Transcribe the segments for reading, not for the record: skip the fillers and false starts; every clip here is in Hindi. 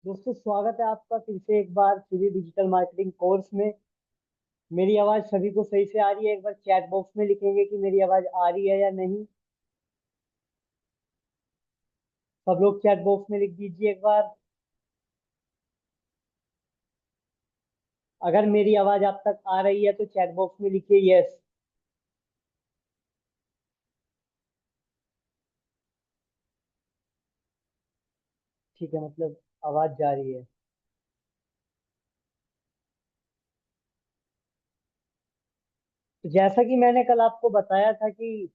दोस्तों, स्वागत है आपका फिर से एक बार फ्री डिजिटल मार्केटिंग कोर्स में। मेरी आवाज सभी को सही से आ रही है? एक बार चैट बॉक्स में लिखेंगे कि मेरी आवाज आ रही है या नहीं। सब लोग चैट बॉक्स में लिख दीजिए एक बार। अगर मेरी आवाज आप तक आ रही है तो चैट बॉक्स में लिखिए यस। ठीक है, मतलब आवाज जा रही है। तो जैसा कि मैंने कल आपको बताया था कि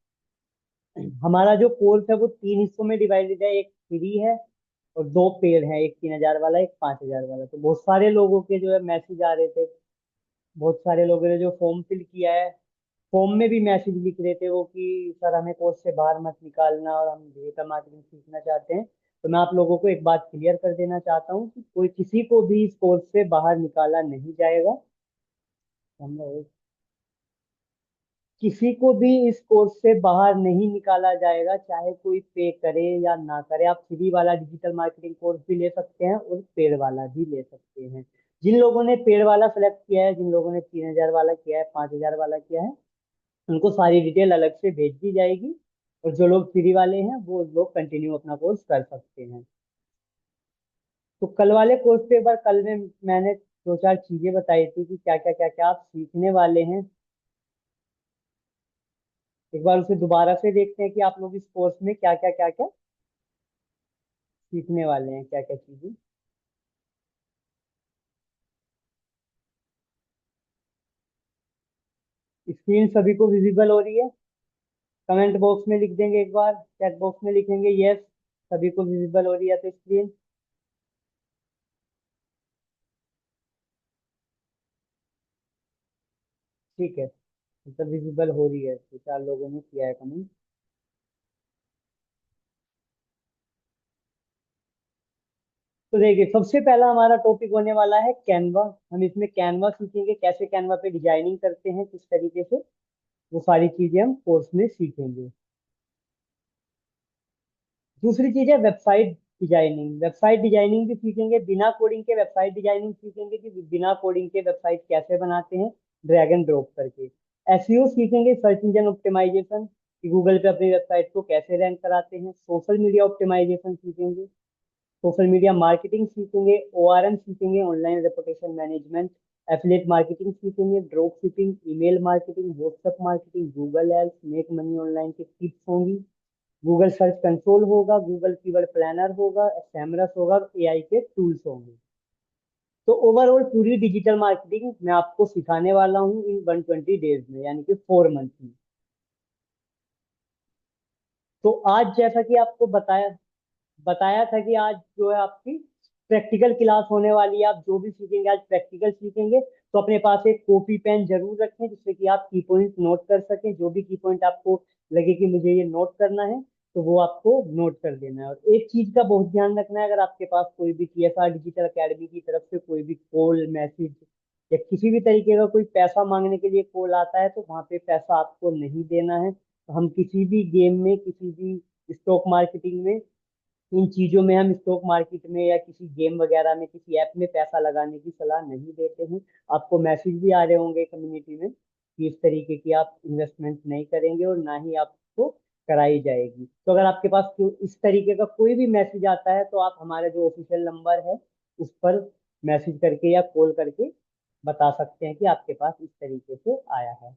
हमारा जो कोर्स है वो तीन हिस्सों में डिवाइडेड है। एक फ्री है और दो पेड है, एक 3,000 वाला, एक 5,000 वाला। तो बहुत सारे लोगों के जो है मैसेज आ रहे थे। बहुत सारे लोगों ने जो फॉर्म फिल किया है, फॉर्म में भी मैसेज लिख रहे थे वो कि सर हमें कोर्स से बाहर मत निकालना और हम डिजिटल मार्केटिंग सीखना चाहते हैं। तो मैं आप लोगों को एक बात क्लियर कर देना चाहता हूँ कि कोई किसी को भी इस कोर्स से बाहर निकाला नहीं जाएगा। हम किसी को भी इस कोर्स से बाहर नहीं निकाला जाएगा, चाहे कोई पे करे या ना करे। आप फ्री वाला डिजिटल मार्केटिंग कोर्स भी ले सकते हैं और पेड वाला भी ले सकते हैं। जिन लोगों ने पेड वाला सेलेक्ट किया है, जिन लोगों ने 3,000 वाला किया है, 5,000 वाला किया है, उनको सारी डिटेल अलग से भेज दी जाएगी। और जो लोग फ्री वाले हैं वो लोग कंटिन्यू अपना कोर्स कर सकते हैं। तो कल वाले कोर्स पे एक बार, कल में मैंने दो चार चीजें बताई थी कि क्या क्या आप सीखने वाले हैं। एक बार उसे दोबारा से देखते हैं कि आप लोग इस कोर्स में क्या क्या सीखने वाले हैं, क्या क्या चीजें। स्क्रीन सभी को विजिबल हो रही है? कमेंट बॉक्स में लिख देंगे एक बार, चैट बॉक्स में लिखेंगे यस। सभी को विजिबल हो रही है तो स्क्रीन। ठीक है, मतलब विजिबल हो रही है, तो चार लोगों ने किया है कमेंट। तो देखिए, सबसे पहला हमारा टॉपिक होने वाला है कैनवा। हम इसमें कैनवा सीखेंगे, कैसे कैनवा पे डिजाइनिंग करते हैं, किस तरीके से। वो सारी चीजें हम कोर्स में सीखेंगे। दूसरी चीज है वेबसाइट डिजाइनिंग। वेबसाइट डिजाइनिंग भी सीखेंगे, बिना कोडिंग के वेबसाइट डिजाइनिंग सीखेंगे कि बिना कोडिंग के वेबसाइट कैसे बनाते हैं, ड्रैग एंड ड्रॉप करके। एसईओ सीखेंगे, सर्च इंजन ऑप्टिमाइजेशन, कि गूगल पे अपनी वेबसाइट को कैसे रैंक कराते हैं। सोशल मीडिया ऑप्टिमाइजेशन सीखेंगे। सोशल मीडिया मार्केटिंग सीखेंगे, ओआरएम सीखेंगे, online reputation management. Affiliate marketing सीखेंगे, drop shipping, email marketing, WhatsApp marketing, Google ads, make money online की टिप्स होंगी। गूगल सर्च कंसोल होगा, गूगल कीवर्ड प्लानर होगा, सैमरस होगा, एआई के टूल्स होंगे। तो ओवरऑल पूरी डिजिटल मार्केटिंग मैं आपको सिखाने वाला हूँ इन 120 डेज में, यानी कि 4 मंथ में। तो आज जैसा कि आपको बताया बताया था कि आज जो है आपकी प्रैक्टिकल क्लास होने वाली है। आप जो भी सीखेंगे आज प्रैक्टिकल सीखेंगे। तो अपने पास एक कॉपी पेन जरूर रखें, जिससे कि आप की पॉइंट नोट कर सकें। जो भी की पॉइंट आपको लगे कि मुझे ये नोट करना है, तो वो आपको नोट कर देना है। और एक चीज का बहुत ध्यान रखना है, अगर आपके पास कोई भी टीएसआर डिजिटल एकेडमी की तरफ से कोई भी कॉल, मैसेज या किसी भी तरीके का कोई पैसा मांगने के लिए कॉल आता है, तो वहां पे पैसा आपको नहीं देना है। तो हम किसी भी गेम में, किसी भी स्टॉक मार्केटिंग में, इन चीजों में, हम स्टॉक मार्केट में या किसी गेम वगैरह में, किसी ऐप में पैसा लगाने की सलाह नहीं देते हैं। आपको मैसेज भी आ रहे होंगे कम्युनिटी में कि इस तरीके की आप इन्वेस्टमेंट नहीं करेंगे और ना ही आपको कराई जाएगी। तो अगर आपके पास इस तरीके का कोई भी मैसेज आता है, तो आप हमारा जो ऑफिशियल नंबर है उस पर मैसेज करके या कॉल करके बता सकते हैं कि आपके पास इस तरीके से आया है।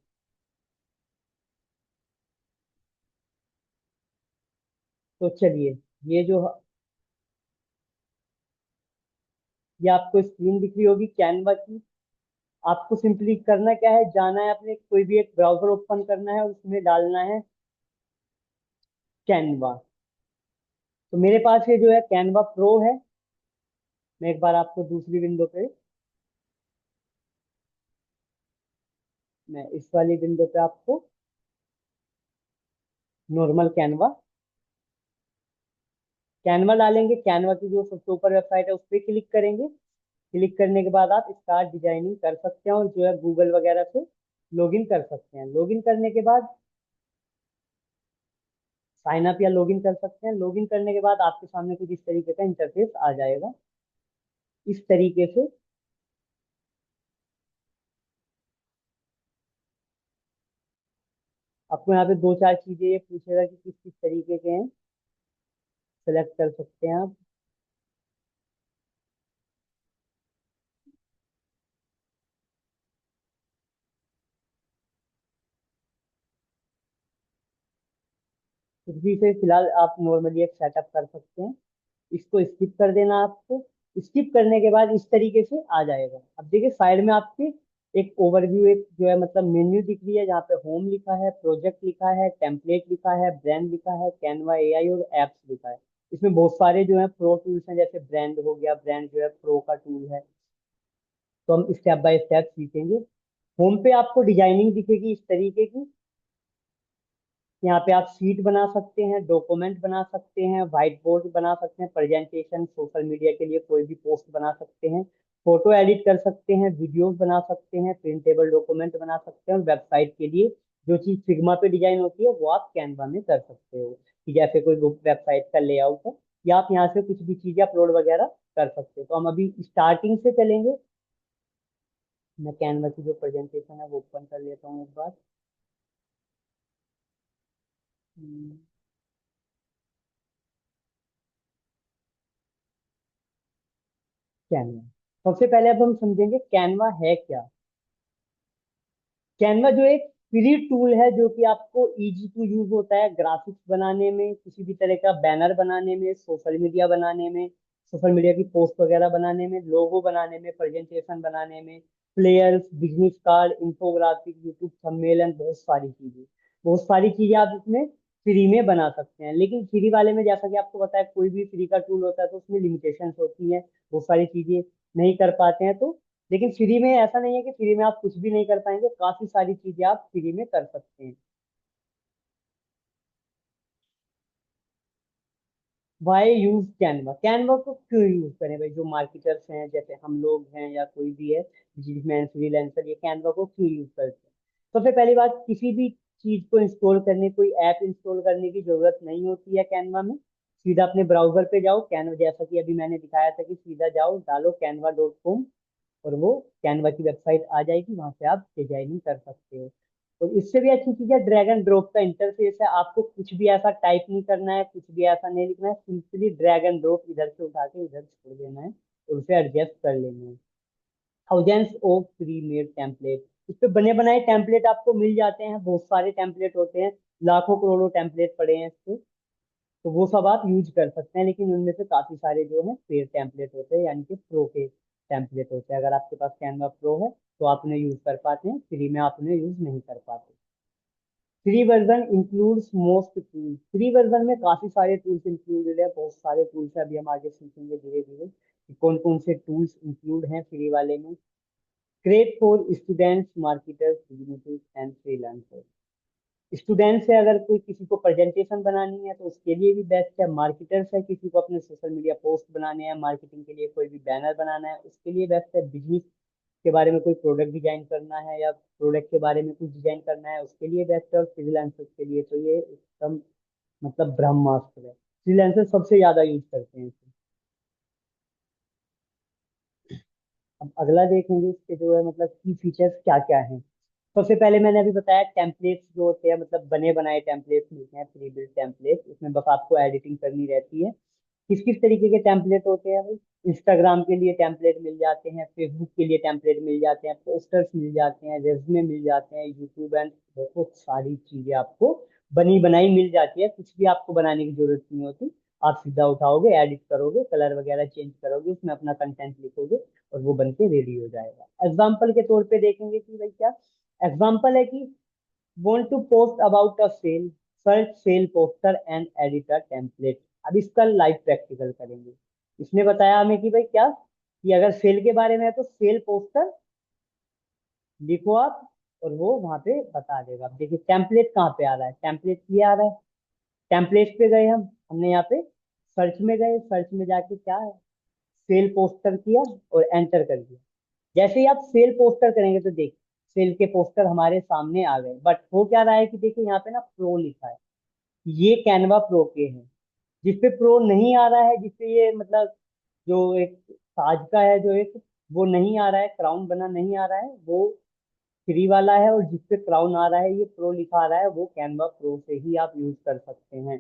तो चलिए, ये जो ये आपको स्क्रीन दिख रही होगी कैनवा की। आपको सिंपली करना क्या है, जाना है अपने कोई भी एक ब्राउजर ओपन करना है और उसमें डालना है कैनवा। तो मेरे पास ये जो है कैनवा प्रो है। मैं एक बार आपको दूसरी विंडो पे, मैं इस वाली विंडो पे आपको नॉर्मल कैनवा, कैनवा डालेंगे। कैनवा की जो सबसे ऊपर वेबसाइट है उस पर क्लिक करेंगे। क्लिक करने के बाद आप स्टार्ट डिजाइनिंग कर सकते हैं और जो है गूगल वगैरह से लॉगिन कर सकते हैं। लॉगिन करने के बाद साइन अप या लॉगिन कर सकते हैं। लॉगिन करने के बाद आपके सामने कुछ इस तरीके का इंटरफेस आ जाएगा। इस तरीके से आपको यहाँ पे दो चार चीजें ये पूछेगा कि किस किस तरीके के हैं, सेलेक्ट कर सकते हैं आप। कुछ भी से फिलहाल आप नॉर्मली एक सेटअप कर सकते हैं। इसको स्किप कर देना आपको। स्किप करने के बाद इस तरीके से आ जाएगा। अब देखिए साइड में आपके एक ओवरव्यू, एक जो है मतलब मेन्यू दिख रही है, जहाँ पे होम लिखा है, प्रोजेक्ट लिखा है, टेम्पलेट लिखा है, ब्रांड लिखा है, कैनवा एआई और एप्स लिखा है। इसमें बहुत सारे जो है प्रो टूल्स हैं, जैसे ब्रांड हो गया, ब्रांड जो है प्रो का टूल है। तो हम स्टेप बाय स्टेप सीखेंगे। होम पे आपको डिजाइनिंग दिखेगी इस तरीके की। यहाँ पे आप शीट बना सकते हैं, डॉक्यूमेंट बना सकते हैं, व्हाइट बोर्ड बना सकते हैं, प्रेजेंटेशन, सोशल मीडिया के लिए कोई भी पोस्ट बना सकते हैं, फोटो एडिट कर सकते हैं, वीडियोस बना सकते हैं, प्रिंटेबल डॉक्यूमेंट बना सकते हैं, और वेबसाइट के लिए जो चीज फिग्मा पे डिजाइन होती है वो आप कैनवा में कर सकते हो। कि जैसे कोई वेबसाइट का लेआउट है, या आप यहाँ से कुछ भी चीजें अपलोड वगैरह कर सकते हो। तो हम अभी स्टार्टिंग से चलेंगे। मैं कैनवा की जो प्रेजेंटेशन है वो ओपन कर लेता हूँ एक बार। कैनवा, सबसे पहले अब हम समझेंगे कैनवा है क्या। कैनवा जो एक फ्री टूल है, जो कि आपको इजी टू यूज होता है ग्राफिक्स बनाने में, किसी भी तरह का बैनर बनाने में, सोशल मीडिया बनाने में, सोशल मीडिया की पोस्ट वगैरह बनाने में, लोगो बनाने में, प्रेजेंटेशन बनाने में, players, business card, infographic, YouTube thumbnail and बहुत सारी चीजें आप इसमें फ्री में बना सकते हैं। लेकिन फ्री वाले में जैसा कि आपको पता है, कोई भी फ्री का टूल होता है तो उसमें लिमिटेशंस होती है, बहुत सारी चीजें नहीं कर पाते हैं। तो लेकिन फ्री में ऐसा नहीं है कि फ्री में आप कुछ भी नहीं कर पाएंगे, काफी सारी चीजें आप फ्री में कर सकते हैं। वाई यूज कैनवा, कैनवा को क्यों यूज करें भाई? जो मार्केटर्स हैं, जैसे हम लोग हैं या कोई भी है, बिजनेसमैन, फ्रीलांसर, ये कैनवा को क्यों यूज करते हैं? सबसे पहली बात, किसी भी चीज को इंस्टॉल करने, कोई ऐप इंस्टॉल करने की जरूरत नहीं होती है कैनवा में। सीधा अपने ब्राउजर पे जाओ, कैनवा जैसा कि अभी मैंने दिखाया था, कि सीधा जाओ, डालो canva.com, और वो कैनवा की वेबसाइट आ जाएगी, वहां से आप डिजाइनिंग कर सकते हो। और इससे भी अच्छी चीज है, ड्रैग एंड ड्रॉप का इंटरफेस है। आपको कुछ भी ऐसा टाइप नहीं करना है, कुछ भी ऐसा नहीं लिखना है, सिंपली ड्रैग एंड ड्रॉप इधर से उठा के इधर छोड़ देना है, और उसे एडजस्ट कर लेना है। Thousands of pre made template, इस पे बने बनाए टेम्पलेट आपको मिल जाते हैं, बहुत सारे टेम्पलेट होते हैं, लाखों करोड़ों टेम्पलेट पड़े हैं इस पे। तो वो सब आप यूज कर सकते हैं, लेकिन उनमें से काफी सारे जो है पेड टेम्पलेट होते हैं, यानी कि प्रो के टेम्पलेट होते हैं। अगर आपके पास कैनवा प्रो है तो आप उन्हें यूज कर पाते हैं, फ्री में आप उन्हें यूज नहीं कर पाते। Free version includes most tools, free version में काफी सारे टूल्स इंक्लूडेड है, बहुत सारे टूल्स है। अभी हम आगे सीखेंगे धीरे धीरे कि कौन कौन से टूल्स इंक्लूड हैं फ्री वाले में। Great for students, marketers, businesses and freelancers. Students है, अगर कोई किसी को प्रेजेंटेशन बनानी है तो उसके लिए भी बेस्ट है। मार्केटर्स है, किसी को अपने सोशल मीडिया पोस्ट बनाने हैं, मार्केटिंग के लिए कोई भी बैनर बनाना है, उसके लिए बेस्ट है। बिजनेस के बारे में कोई प्रोडक्ट डिजाइन करना है, या प्रोडक्ट के बारे में कुछ डिजाइन करना है, उसके लिए बेस्ट है। और फ्रीलांसर्स के लिए तो ये एकदम मतलब ब्रह्मास्त्र है, फ्रीलांसर सबसे ज्यादा यूज करते हैं इसे। अब अगला देखेंगे इसके जो है मतलब की फीचर्स क्या क्या हैं। सबसे पहले मैंने अभी बताया, टेम्पलेट्स जो होते हैं, मतलब बने बनाए टेम्पलेट्स मिलते हैं, प्री बिल्ट टेम्पलेट्स, उसमें बस आपको एडिटिंग करनी रहती है। किस किस तरीके के टेम्पलेट होते हैं भाई? इंस्टाग्राम के लिए टेम्पलेट मिल जाते हैं, फेसबुक के लिए टेम्पलेट मिल जाते हैं, पोस्टर्स मिल जाते हैं, रेज्यूमे मिल जाते हैं, यूट्यूब एंड बहुत सारी चीजें आपको बनी बनाई मिल जाती है। कुछ भी आपको बनाने की जरूरत नहीं होती, आप सीधा उठाओगे, एडिट करोगे, कलर वगैरह चेंज करोगे, उसमें अपना कंटेंट लिखोगे, और वो बन के रेडी हो जाएगा। एग्जाम्पल के तौर पे देखेंगे कि भाई क्या एग्जाम्पल है कि want to post about a sale, search sale poster and edit a template। अब इसका लाइव प्रैक्टिकल करेंगे। इसने बताया हमें कि भाई क्या, कि अगर सेल के बारे में है तो सेल पोस्टर लिखो आप, और वो वहां पे बता देगा। अब देखिए टेम्पलेट कहाँ पे आ रहा है, टेम्पलेट ये आ रहा है। टेम्पलेट पे गए हमने यहाँ पे सर्च में गए, सर्च में जाके क्या है, सेल पोस्टर किया और एंटर कर दिया। जैसे ही आप सेल पोस्टर करेंगे तो देखिए सेल के पोस्टर हमारे सामने आ गए। बट हो क्या रहा है कि देखिए यहाँ पे ना प्रो लिखा है, ये कैनवा प्रो के हैं। जिसपे प्रो नहीं आ रहा है, जिसपे ये मतलब जो एक ताज का है, जो एक वो नहीं आ रहा है, क्राउन बना नहीं आ रहा है, वो फ्री वाला है। और जिसपे क्राउन आ रहा है, ये प्रो लिखा आ रहा है, वो कैनवा प्रो से ही आप यूज कर सकते हैं।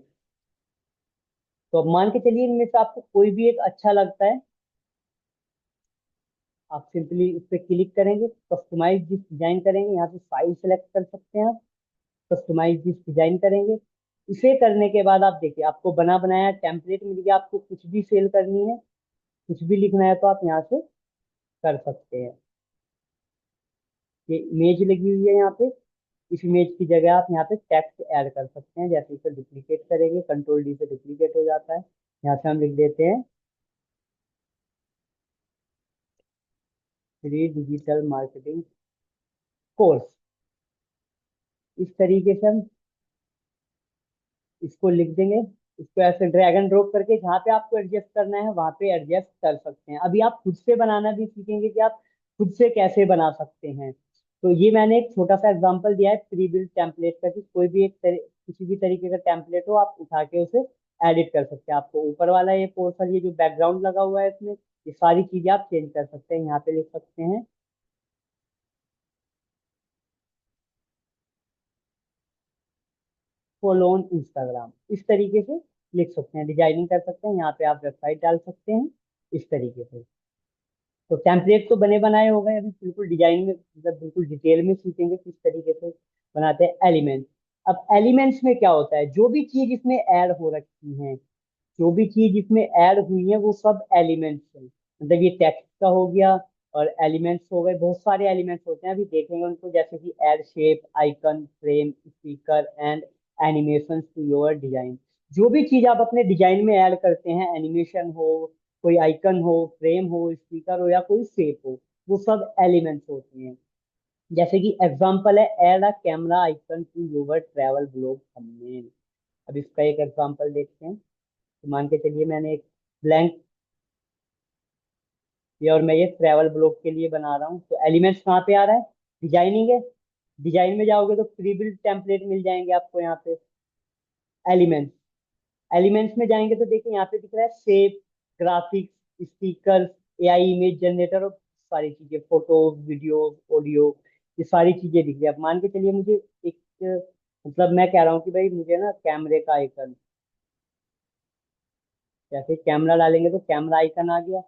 तो अब मान के चलिए इनमें से आपको कोई भी एक अच्छा लगता है, आप सिंपली इस पे क्लिक करेंगे, कस्टमाइज जिस डिजाइन करेंगे, यहाँ से फाइल सेलेक्ट कर सकते हैं आप, कस्टमाइज जिस डिजाइन करेंगे। इसे करने के बाद आप देखिए, आपको बना बनाया टेम्पलेट मिल गया। आपको कुछ भी सेल करनी है, कुछ भी लिखना है, तो आप यहाँ से कर सकते हैं। ये इमेज लगी हुई है यहाँ पे, इस इमेज की जगह आप यहाँ पे टेक्स्ट ऐड कर सकते हैं। जैसे इसे डुप्लीकेट करेंगे, कंट्रोल डी से डुप्लीकेट हो जाता है। यहाँ से हम लिख देते हैं फ्री डिजिटल मार्केटिंग कोर्स। इस तरीके से हम इसको लिख देंगे। इसको ऐसे ड्रैग एंड ड्रॉप करके जहाँ पे आपको एडजस्ट करना है वहां पे एडजस्ट कर सकते हैं। अभी आप खुद से बनाना भी सीखेंगे कि आप खुद से कैसे बना सकते हैं। तो ये मैंने एक छोटा सा एग्जांपल दिया है प्री बिल्ट टेम्पलेट का, कि कोई भी किसी भी तरीके का टेम्पलेट हो, आप उठा के उसे एडिट कर सकते हैं। आपको ऊपर वाला ये पोर्शन, ये जो बैकग्राउंड लगा हुआ है इसमें, ये सारी चीजें आप चेंज कर सकते हैं। यहाँ पे लिख सकते हैं फॉलो ऑन इंस्टाग्राम, इस तरीके से लिख सकते हैं, डिजाइनिंग कर सकते हैं। यहाँ पे आप वेबसाइट डाल सकते हैं इस तरीके से। तो टेम्पलेट तो बने बनाए हो गए, अभी बिल्कुल डिजाइन में, मतलब बिल्कुल डिटेल में सीखेंगे किस तरीके से बनाते हैं एलिमेंट। अब एलिमेंट्स में क्या होता है, जो भी चीज इसमें ऐड हो रखी है, जो भी चीज इसमें ऐड हुई है, वो सब एलिमेंट्स हैं। मतलब ये टेक्स्ट का हो गया, और एलिमेंट्स हो गए, बहुत सारे एलिमेंट्स होते हैं, अभी देखेंगे उनको, जैसे कि add shape, icon, frame, speaker and animation to your design. जो भी चीज आप अपने डिजाइन में ऐड करते हैं, एनिमेशन हो, कोई आइकन हो, फ्रेम हो, स्पीकर हो, या कोई शेप हो, वो सब एलिमेंट्स होते हैं। जैसे कि एग्जांपल है, add a camera icon to your travel blog thumbnail. अब इसका एक एग्जांपल देखते हैं। तो मान के चलिए मैंने एक ब्लैंक, ये और मैं ये ट्रैवल ब्लॉग के लिए बना रहा हूँ। तो एलिमेंट्स कहाँ पे आ रहा है, डिजाइनिंग है। डिजाइन में जाओगे तो प्री बिल्ट टेम्पलेट मिल जाएंगे आपको यहाँ पे। एलिमेंट्स, एलिमेंट्स में जाएंगे तो देखिए यहाँ पे दिख रहा है shape, graphics, speaker, AI image generator, और सारी चीजें, फोटो, वीडियो, ऑडियो, ये सारी चीजें दिख रही है। अब मान के चलिए मुझे एक, मतलब मैं कह रहा हूँ कि भाई मुझे ना कैमरे का आइकन, जैसे कैमरा डालेंगे तो कैमरा आइकन आ गया।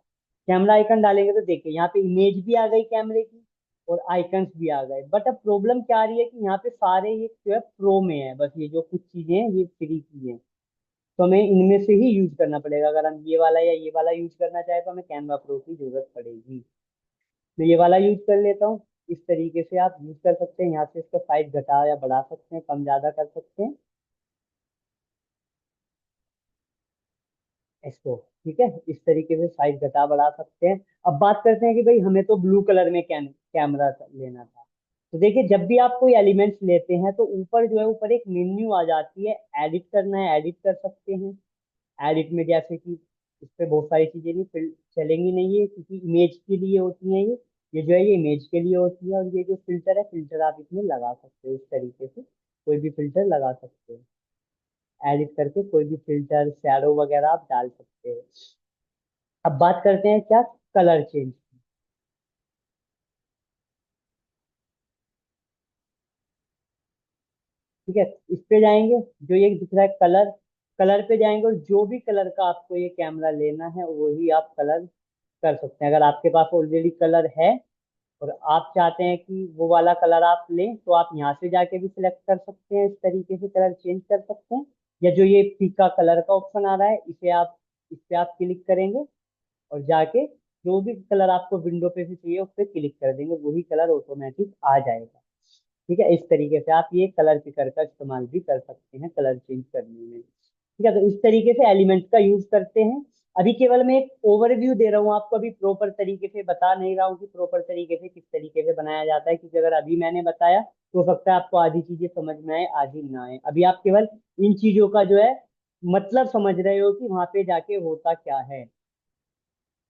कैमरा आइकन डालेंगे तो देखिए यहाँ पे इमेज भी आ गई कैमरे की, और आइकन्स भी आ गए। बट अब प्रॉब्लम क्या आ रही है कि यहाँ पे सारे ये जो है प्रो में है, बस ये जो कुछ चीजें हैं ये फ्री की हैं। तो हमें इनमें से ही यूज करना पड़ेगा। अगर हम ये वाला या ये वाला यूज करना चाहे तो हमें कैनवा प्रो की जरूरत पड़ेगी। मैं ये वाला यूज कर लेता हूँ। इस तरीके से आप यूज कर सकते हैं। यहाँ से इसका साइज घटा या बढ़ा सकते हैं, कम ज्यादा कर सकते हैं इसको। ठीक है, इस तरीके से साइज घटा बढ़ा सकते हैं। अब बात करते हैं कि भाई हमें तो ब्लू कलर में कैमरा लेना था। तो देखिए, जब भी आप कोई एलिमेंट्स लेते हैं तो ऊपर जो है, ऊपर एक मेन्यू आ जाती है, एडिट करना है एडिट कर सकते हैं। एडिट में जैसे कि इस पे बहुत सारी चीजें नहीं चलेंगी नहीं है, क्योंकि इमेज के लिए होती है ये जो है ये इमेज के लिए होती है। और ये जो फिल्टर है, फिल्टर आप इसमें लगा सकते हो, इस तरीके से कोई भी फिल्टर लगा सकते हो। एडिट करके कोई भी फिल्टर, शैडो वगैरह आप डाल सकते हो। अब बात करते हैं क्या, कलर चेंज। ठीक है, इस पे जाएंगे, जो ये दिख रहा है कलर, कलर पे जाएंगे, और जो भी कलर का आपको ये कैमरा लेना है वही आप कलर कर सकते हैं। अगर आपके पास ऑलरेडी कलर है और आप चाहते हैं कि वो वाला कलर आप लें, तो आप यहाँ से जाके भी सिलेक्ट कर सकते हैं, इस तरीके से कलर चेंज कर सकते हैं। या जो ये फीका कलर का ऑप्शन आ रहा है, इसे आप, इस पे आप क्लिक करेंगे, और जाके जो भी कलर आपको विंडो पे भी चाहिए उस पर क्लिक कर देंगे, वही कलर ऑटोमेटिक आ जाएगा। ठीक है, इस तरीके से आप ये कलर पिकर का इस्तेमाल भी कर सकते हैं कलर चेंज करने में। ठीक है, तो इस तरीके से एलिमेंट का यूज करते हैं। अभी केवल मैं एक ओवरव्यू दे रहा हूँ आपको, अभी प्रॉपर तरीके से बता नहीं रहा हूँ कि प्रॉपर तरीके से किस तरीके से बनाया जाता है, क्योंकि अगर अभी मैंने बताया तो हो सकता है आपको आधी चीजें समझ में आए, आधी ना आए। अभी आप केवल इन चीजों का जो है मतलब समझ रहे हो कि वहां पे जाके होता क्या है।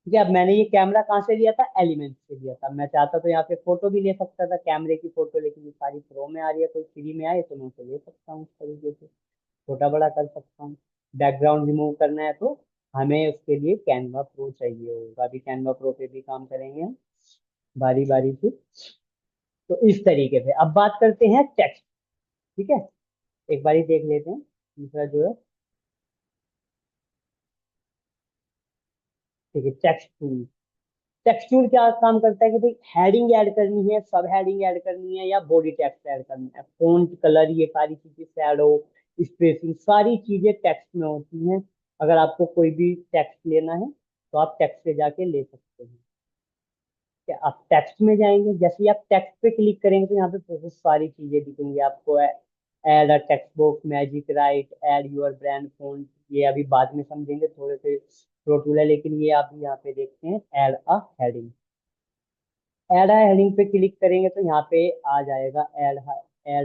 ठीक है, अब मैंने ये कैमरा कहाँ से लिया था, एलिमेंट से लिया था। मैं चाहता तो यहाँ पे फोटो भी ले सकता था, कैमरे की फोटो, लेकिन ये सारी प्रो में आ रही है, कोई फ्री में आए तो मैं उसे ले सकता हूँ इस तरीके से, छोटा बड़ा कर सकता हूँ। बैकग्राउंड रिमूव करना है तो हमें उसके लिए कैनवा प्रो चाहिए होगा। अभी कैनवा प्रो पे भी काम करेंगे हम बारी बारी से। तो इस तरीके से अब बात करते हैं टेक्स्ट। ठीक है, एक बारी देख लेते हैं दूसरा जो है। ठीक है, टेक्स्ट टूल। टेक्सचर क्या काम करता है कि भाई हेडिंग ऐड करनी है, सब हेडिंग ऐड करनी है, या बॉडी टेक्स्ट ऐड करनी है, फॉन्ट कलर, ये सारी चीजें, शैडो, स्पेसिंग, सारी चीजें टेक्स्ट में होती हैं। अगर आपको कोई भी टेक्स्ट लेना है तो आप टेक्स्ट पे जाके ले सकते हैं। क्या आप टेक्स्ट में जाएंगे, जैसे ही आप टेक्स्ट पे क्लिक करेंगे तो यहाँ पे बहुत सारी चीजें दिखेंगी आपको। Add a text box, magic right, add your brand font, ये अभी बाद में समझेंगे, थोड़े से प्रो टूल है, लेकिन ये आप यहाँ पे देखते हैं ऐड अ हेडिंग। ऐड अ हेडिंग पे क्लिक करेंगे तो यहाँ पे आ जाएगा ऐड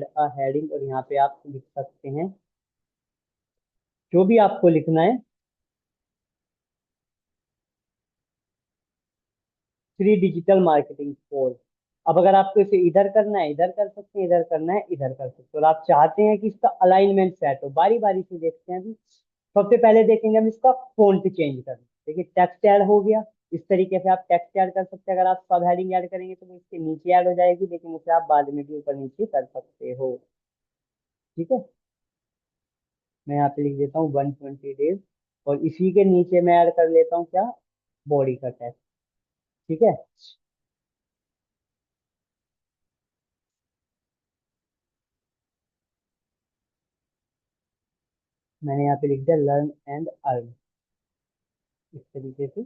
अ हेडिंग, और यहाँ पे आप लिख सकते हैं जो भी आपको लिखना है। Three digital marketing four. अब अगर आपको इसे इधर करना है इधर कर सकते हैं, इधर करना है इधर कर सकते हैं, और आप चाहते हैं कि इसका अलाइनमेंट सेट हो, बारी बारी से देखते हैं अभी। सबसे पहले देखेंगे हम इसका फॉन्ट चेंज करना। देखिए टेक्स्ट ऐड हो गया। इस तरीके से आप टेक्स्ट ऐड कर सकते हैं। अगर आप सब हेडिंग ऐड करेंगे तो वो इसके नीचे ऐड हो जाएगी, लेकिन उसे आप बाद में भी ऊपर नीचे कर सकते हो। ठीक है, मैं यहाँ पे लिख देता हूँ 120 डेज, और इसी के नीचे मैं ऐड कर लेता हूँ क्या, बॉडी का टेक्स्ट। ठीक है, मैंने यहाँ पे लिख दिया लर्न एंड अर्न। इस तरीके से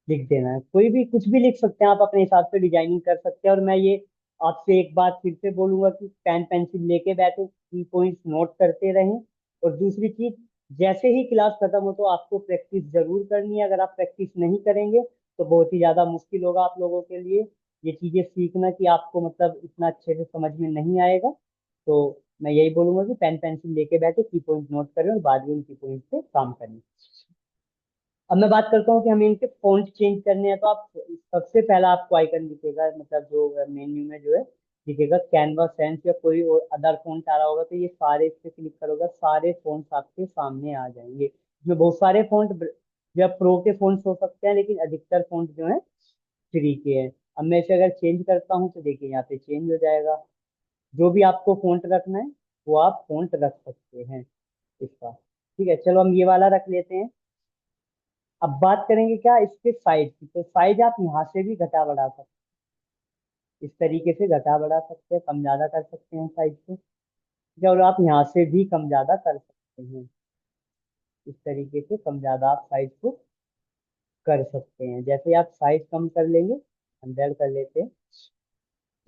लिख देना है, कोई भी कुछ भी लिख सकते हैं आप, अपने हिसाब से डिजाइनिंग कर सकते हैं। और मैं ये आपसे एक बात फिर से बोलूंगा कि पेन पेंसिल लेके बैठे, की पॉइंट्स नोट करते रहें। और दूसरी चीज, जैसे ही क्लास खत्म हो तो आपको प्रैक्टिस जरूर करनी है। अगर आप प्रैक्टिस नहीं करेंगे तो बहुत ही ज्यादा मुश्किल होगा आप लोगों के लिए ये चीजें सीखना, कि आपको मतलब इतना अच्छे से समझ में नहीं आएगा। तो मैं यही बोलूंगा कि पेन पेंसिल लेके बैठे, की पॉइंट नोट करें और बाद में उन की पॉइंट पे काम करें। अब मैं बात करता हूँ कि हमें इनके फॉन्ट चेंज करने हैं। तो आप सबसे पहला आपको आइकन दिखेगा, मतलब जो मेन्यू में जो है दिखेगा, कैनवा सेंस या कोई और अदर फॉन्ट आ रहा होगा, तो ये सारे इस पे क्लिक करोगे, सारे फॉन्ट्स आपके सामने आ जाएंगे। इसमें बहुत सारे फॉन्ट जो प्रो के फॉन्ट्स हो सकते हैं, लेकिन अधिकतर फॉन्ट जो है फ्री के हैं। अब मैं इसे अगर चेंज करता हूँ तो देखिए यहाँ पे चेंज हो जाएगा। जो भी आपको फॉन्ट रखना है वो आप फॉन्ट रख सकते हैं इसका। ठीक है, चलो हम ये वाला रख लेते हैं। अब बात करेंगे क्या इसके साइज की, तो साइज आप यहाँ से भी घटा बढ़ा सकते हैं। इस तरीके से घटा बढ़ा सकते हैं, कम ज्यादा कर सकते हैं साइज को। ठीक है, और आप यहाँ से भी कम ज्यादा कर सकते हैं। इस तरीके से कम ज्यादा आप साइज को कर सकते हैं। जैसे आप साइज कम कर लेंगे, 100 कर लेते हैं।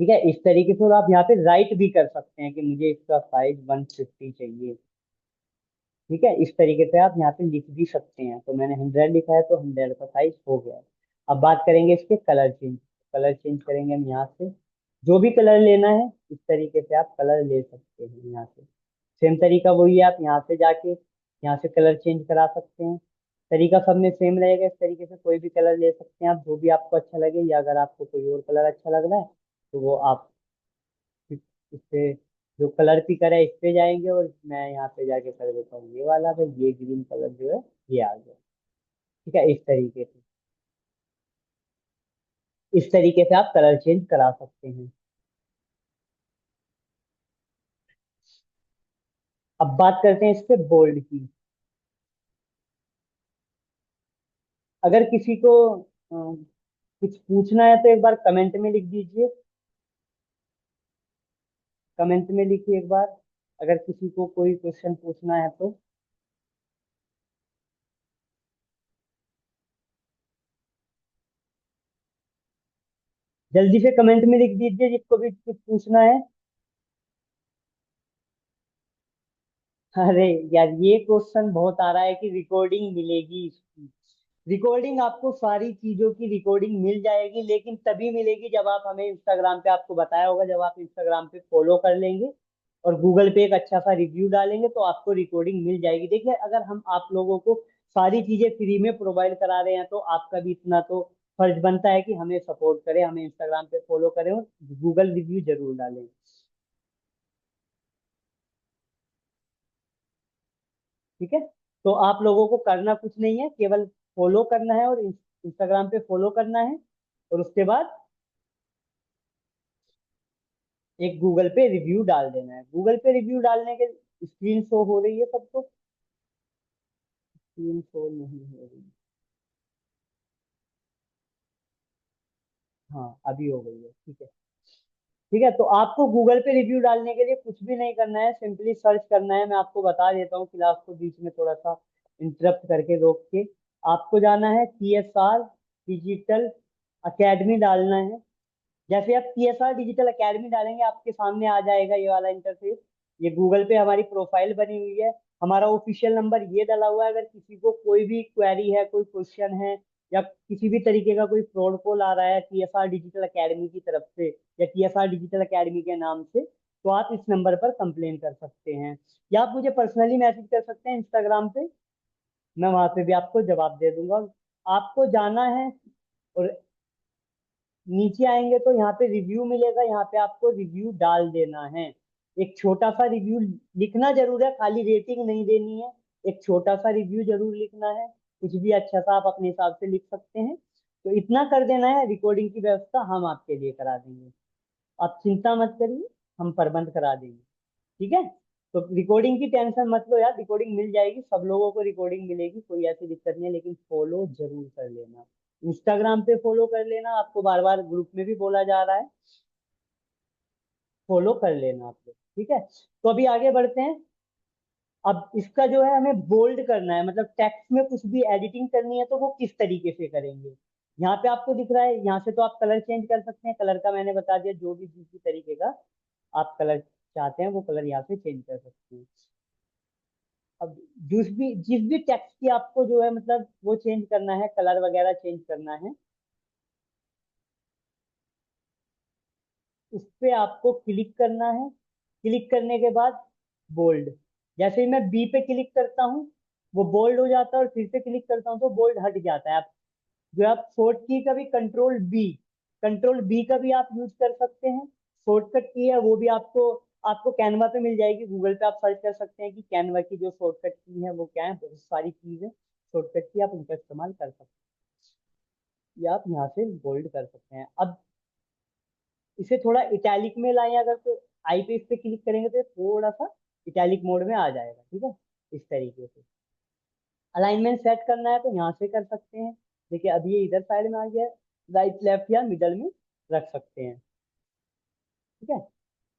ठीक है, इस तरीके से। और आप यहाँ पे राइट भी कर सकते हैं कि मुझे इसका साइज 150 चाहिए। ठीक है, इस तरीके से आप यहाँ पे लिख भी सकते हैं। तो मैंने 100 लिखा है तो 100 का साइज हो गया है। अब बात करेंगे इसके कलर चेंज। कलर चेंज करेंगे हम यहाँ से, जो भी कलर लेना है इस तरीके से आप कलर ले सकते हैं यहाँ से। सेम तरीका वही है, आप यहाँ से जाके यहाँ से कलर चेंज करा सकते हैं। तरीका सब में सेम रहेगा। इस तरीके से कोई भी कलर ले सकते हैं आप, जो भी आपको अच्छा लगे, या अगर आपको कोई और कलर अच्छा लग रहा है तो वो आप इससे, जो कलर पिकर है इस पे जाएंगे, और मैं यहाँ पे जाके कर देता हूँ ये वाला, भाई ये ग्रीन कलर जो है ये आ गया। ठीक है, इस तरीके से आप कलर चेंज करा सकते हैं। अब बात करते हैं इसके बोल्ड की। अगर किसी को कुछ पूछना है तो एक बार कमेंट में लिख दीजिए। कमेंट में लिखिए एक बार, अगर किसी को कोई क्वेश्चन पूछना है तो। जल्दी से कमेंट में लिख दीजिए जिसको भी कुछ पूछना है। अरे यार, ये क्वेश्चन बहुत आ रहा है कि रिकॉर्डिंग मिलेगी इसकी। रिकॉर्डिंग, आपको सारी चीजों की रिकॉर्डिंग मिल जाएगी, लेकिन तभी मिलेगी जब आप हमें इंस्टाग्राम पे, आपको बताया होगा, जब आप इंस्टाग्राम पे फॉलो कर लेंगे और गूगल पे एक अच्छा सा रिव्यू डालेंगे तो आपको रिकॉर्डिंग मिल जाएगी। देखिए, अगर हम आप लोगों को सारी चीजें फ्री में प्रोवाइड करा रहे हैं तो आपका भी इतना तो फर्ज बनता है कि हमें सपोर्ट करें, हमें इंस्टाग्राम पे फॉलो करें और गूगल रिव्यू जरूर डालें। ठीक है, तो आप लोगों को करना कुछ नहीं है, केवल फॉलो करना है और इंस्टाग्राम पे फॉलो करना है। और उसके बाद एक गूगल पे रिव्यू डाल देना है। गूगल पे रिव्यू डालने के स्क्रीन शो हो रही है सबको? स्क्रीन शो नहीं हो रही। हाँ अभी हो गई है, ठीक है। ठीक है, तो आपको गूगल पे रिव्यू डालने के लिए कुछ भी नहीं करना है, सिंपली सर्च करना है। मैं आपको बता देता हूँ क्लास को बीच में थोड़ा सा इंटरप्ट करके रोक के। आपको जाना है TSR डिजिटल अकेडमी डालना है। जैसे आप TSR डिजिटल अकेडमी डालेंगे आपके सामने आ जाएगा ये वाला इंटरफेस। ये गूगल पे हमारी प्रोफाइल बनी हुई है। हमारा ऑफिशियल नंबर ये डला हुआ है। अगर किसी को कोई भी क्वेरी है, कोई क्वेश्चन है, या किसी भी तरीके का कोई फ्रॉड कॉल आ रहा है TSR डिजिटल अकेडमी की तरफ से या TSR डिजिटल अकेडमी के नाम से, तो आप इस नंबर पर कंप्लेन कर सकते हैं, या आप मुझे पर्सनली मैसेज कर सकते हैं इंस्टाग्राम पे। मैं वहां पे भी आपको जवाब दे दूंगा। आपको जाना है और नीचे आएंगे तो यहाँ पे रिव्यू मिलेगा, यहाँ पे आपको रिव्यू डाल देना है। एक छोटा सा रिव्यू लिखना जरूर है, खाली रेटिंग नहीं देनी है। एक छोटा सा रिव्यू जरूर लिखना है। कुछ भी अच्छा सा आप अपने हिसाब से लिख सकते हैं। तो इतना कर देना है, रिकॉर्डिंग की व्यवस्था हम आपके लिए करा देंगे। आप चिंता मत करिए, हम प्रबंध करा देंगे। ठीक है, तो रिकॉर्डिंग की टेंशन मत लो यार, रिकॉर्डिंग मिल जाएगी, सब लोगों को रिकॉर्डिंग मिलेगी, कोई ऐसी दिक्कत नहीं है। लेकिन फॉलो जरूर कर लेना। इंस्टाग्राम पे फॉलो कर लेना, आपको बार बार ग्रुप में भी बोला जा रहा है, फॉलो कर लेना आप लोग। ठीक है, तो अभी आगे बढ़ते हैं। अब इसका जो है हमें बोल्ड करना है, मतलब टेक्स्ट में कुछ भी एडिटिंग करनी है तो वो किस तरीके से करेंगे। यहाँ पे आपको दिख रहा है, यहाँ से तो आप कलर चेंज कर सकते हैं। कलर का मैंने बता दिया, जो भी जिस भी तरीके का आप कलर चाहते हैं वो कलर यहाँ से चेंज कर सकते हैं। अब जिस भी टेक्स्ट की आपको जो है मतलब वो चेंज करना है, कलर वगैरह चेंज करना है, उस पे आपको क्लिक करना है। क्लिक करने के बाद बोल्ड, जैसे ही मैं बी पे क्लिक करता हूँ वो बोल्ड हो जाता है, और फिर से क्लिक करता हूँ तो बोल्ड हट जाता है। आप जो आप शॉर्ट की का भी कंट्रोल बी का भी आप यूज कर सकते हैं। शॉर्टकट की है वो भी आपको आपको कैनवा पे मिल जाएगी। गूगल पे आप सर्च कर सकते हैं कि कैनवा की जो शॉर्टकट की है वो क्या है। बहुत सारी चीज है शॉर्टकट की, आप उनका इस्तेमाल कर सकते हैं, या आप यहाँ से बोल्ड कर सकते हैं। अब इसे थोड़ा इटैलिक में लाएं अगर, तो आई पे इस पे क्लिक करेंगे तो ये थोड़ा सा इटैलिक मोड में आ जाएगा। ठीक है, इस तरीके से अलाइनमेंट सेट करना है तो यहाँ से कर सकते हैं। देखिए अभी ये इधर साइड में आ गया है, राइट लेफ्ट या मिडल में रख सकते हैं। ठीक है,